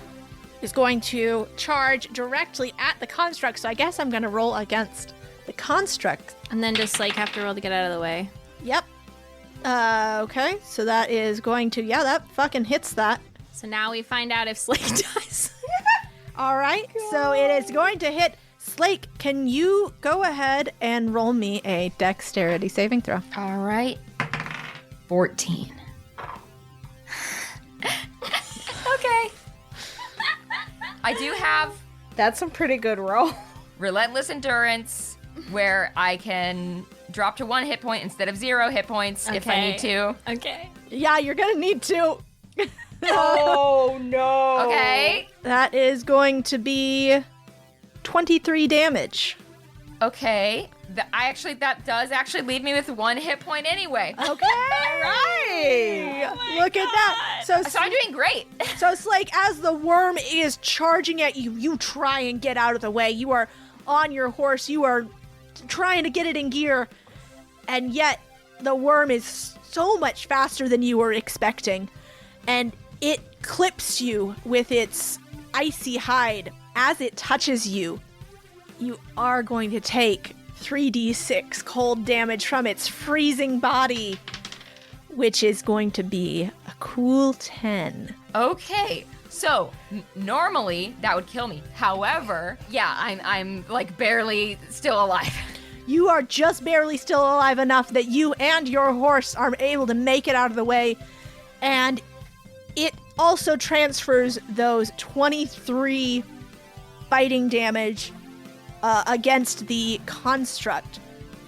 is going to charge directly at the construct, so I guess I'm going to roll against the construct. And then just like have to roll to get out of the way. Yep. Okay, so that is going to, yeah, that fucking hits that. So now we find out if Slake dies. All right, so it is going to hit Slake. Can you go ahead and roll me a dexterity saving throw? All right. 14. Okay. I do have That's a pretty good roll. relentless endurance where I can drop to 1 hit point instead of 0 hit points if I Okay. need to. Okay. Yeah, you're going to need to. Oh, no. Okay. That is going to be 23 damage. Okay. That does actually leave me with 1 hit point anyway. Okay. All right. Look at that. So I'm doing great. So it's like as the worm is charging at you, you try and get out of the way. You are on your horse. You are trying to get it in gear. And yet the worm is so much faster than you were expecting. And it clips you with its icy hide. As it touches you, you are going to take 3d6 cold damage from its freezing body, which is going to be a cool 10. Okay. So normally that would kill me. However, yeah, I'm like barely still alive. You are just barely still alive enough that you and your horse are able to make it out of the way, and it also transfers those 23 fighting damage against the construct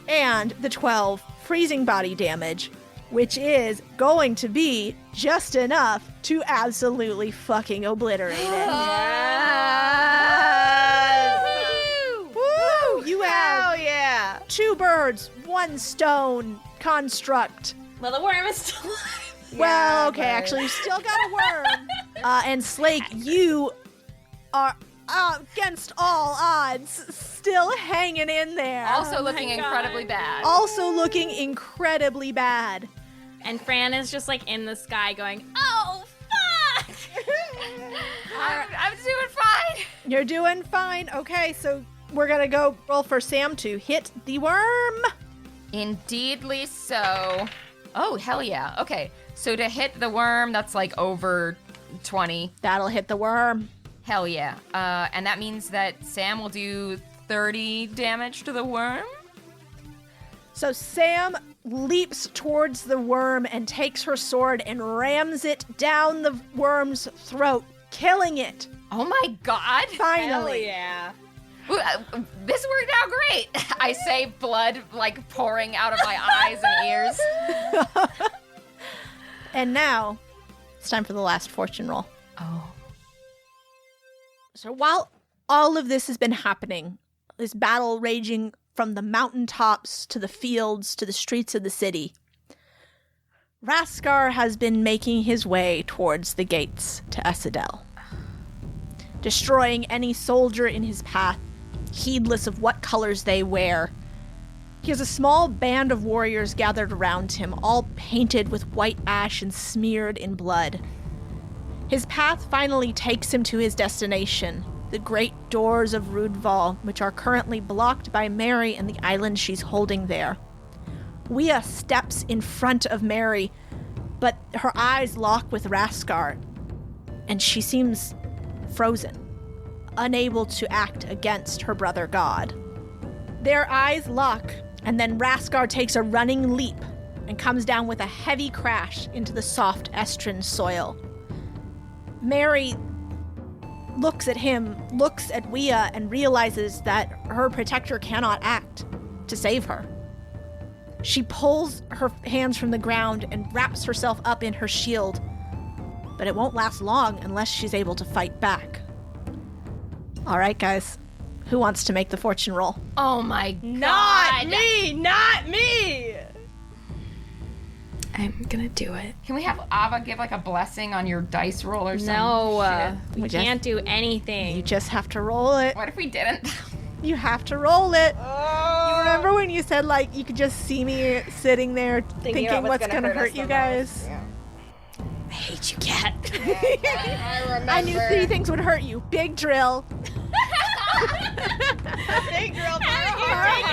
and the 12 freezing body damage, which is going to be just enough to absolutely fucking obliterate it. Woo! You have Hell yeah. 2 birds, 1 stone construct. Well, the worm is still alive. Well, okay, actually, you've still got a worm. And Slake, you are against all odds still hanging in there. Also looking incredibly bad. Also looking incredibly bad. And Fran is just like in the sky going, oh, fuck! I'm doing fine. You're doing fine. Okay, so we're going to go roll for Sam to hit the worm. Indeedly so. Oh, hell yeah. Okay, so to hit the worm, that's like over 20. That'll hit the worm. Hell yeah. And that means that Sam will do 30 damage to the worm? So Sam leaps towards the worm and takes her sword and rams it down the worm's throat, killing it. Oh my god. Finally. yeah. Ooh, this worked out great. I say, blood like pouring out of my eyes and ears. And now it's time for the last fortune roll. Oh. So while all of this has been happening, this battle raging from the mountaintops to the fields to the streets of the city, Raskar has been making his way towards the gates to Essedel, destroying any soldier in his path, heedless of what colors they wear. He has a small band of warriors gathered around him, all painted with white ash and smeared in blood. His path finally takes him to his destination, the great doors of Rudval, which are currently blocked by Mary and the island she's holding there. Wea steps in front of Mary, but her eyes lock with Raskar, and she seems frozen, unable to act against her brother god. Their eyes lock, and then Raskar takes a running leap and comes down with a heavy crash into the soft Estrin soil. Mary looks at him, looks at Wea, and realizes that her protector cannot act to save her. She pulls her hands from the ground and wraps herself up in her shield, but it won't last long unless she's able to fight back. All right, guys. Who wants to make the fortune roll? Oh my god. Not me! Not me! I'm gonna do it. Can we have Ava give like a blessing on your dice roll or something? No, we We just- can't do anything. You just have to roll it. What if we didn't? You have to roll it. You remember when you said, like, you could just see me sitting there thinking what's going to hurt you guys? I hate you, cat. I remember. I knew 3 things would hurt you. Big drill. Big drill. Mary.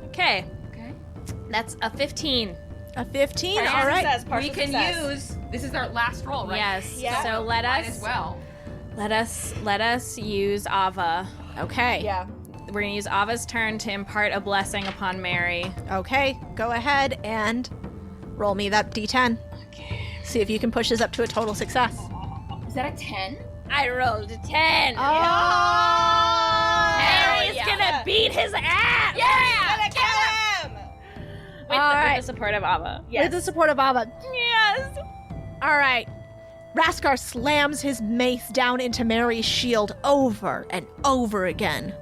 Okay, Okay. that's a 15. A 15? All right. We can use. This is our last roll, right? Yes. Yeah. So let Might us as well. let us use Ava. Okay. Yeah. We're gonna use Ava's turn to impart a blessing upon Mary. Okay. Go ahead and roll me that d10. Okay. See if you can push this up to a total success. Is that a 10? I rolled a 10. Mary's yeah. gonna beat his ass. Yeah! Kill him! With, All right. with the support of Ava. With the support of Ava. Yes. All right. Raskar slams his mace down into Mary's shield over and over again.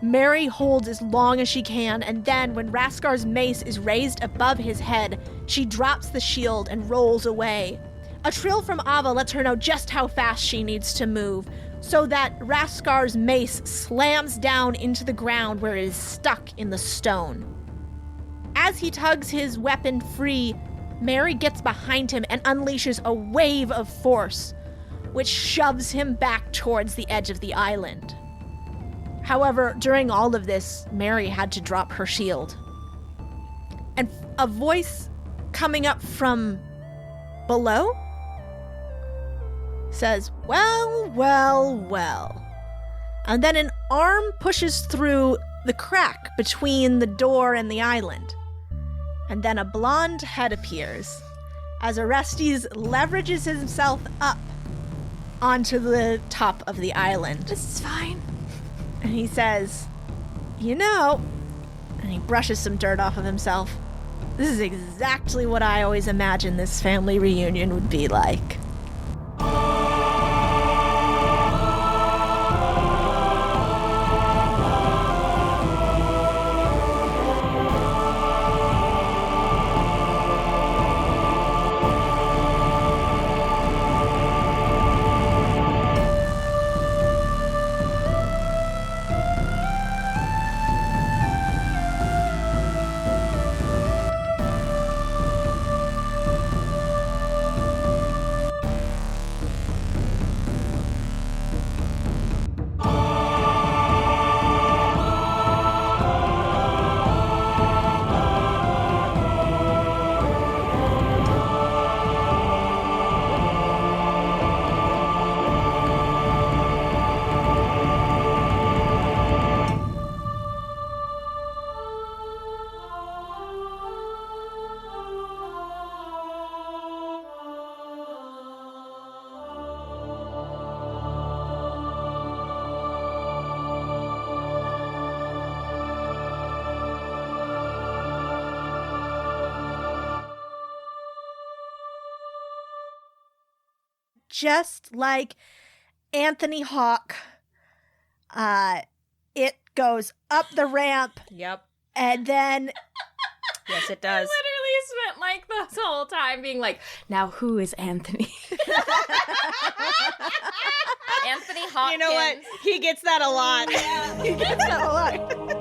Mary holds as long as she can, and then when Raskar's mace is raised above his head, she drops the shield and rolls away. A trill from Ava lets her know just how fast she needs to move, so that Raskar's mace slams down into the ground where it is stuck in the stone. As he tugs his weapon free, Mary gets behind him and unleashes a wave of force, which shoves him back towards the edge of the island. However, during all of this, Mary had to drop her shield. And a voice coming up from below says, "Well, well, well." And then an arm pushes through the crack between the door and the island. And then a blonde head appears as Orestes leverages himself up onto the top of the island. This is fine. And he says, "You know," and he brushes some dirt off of himself, "this is exactly what I always imagined this family reunion would be like." just like Anthony Hawk. It goes up the ramp, Yep. and then Yes, it I does. literally spent like this whole time being like, now who is Anthony? Anthony Hopkins. You know what? He gets that a lot. he gets that a lot.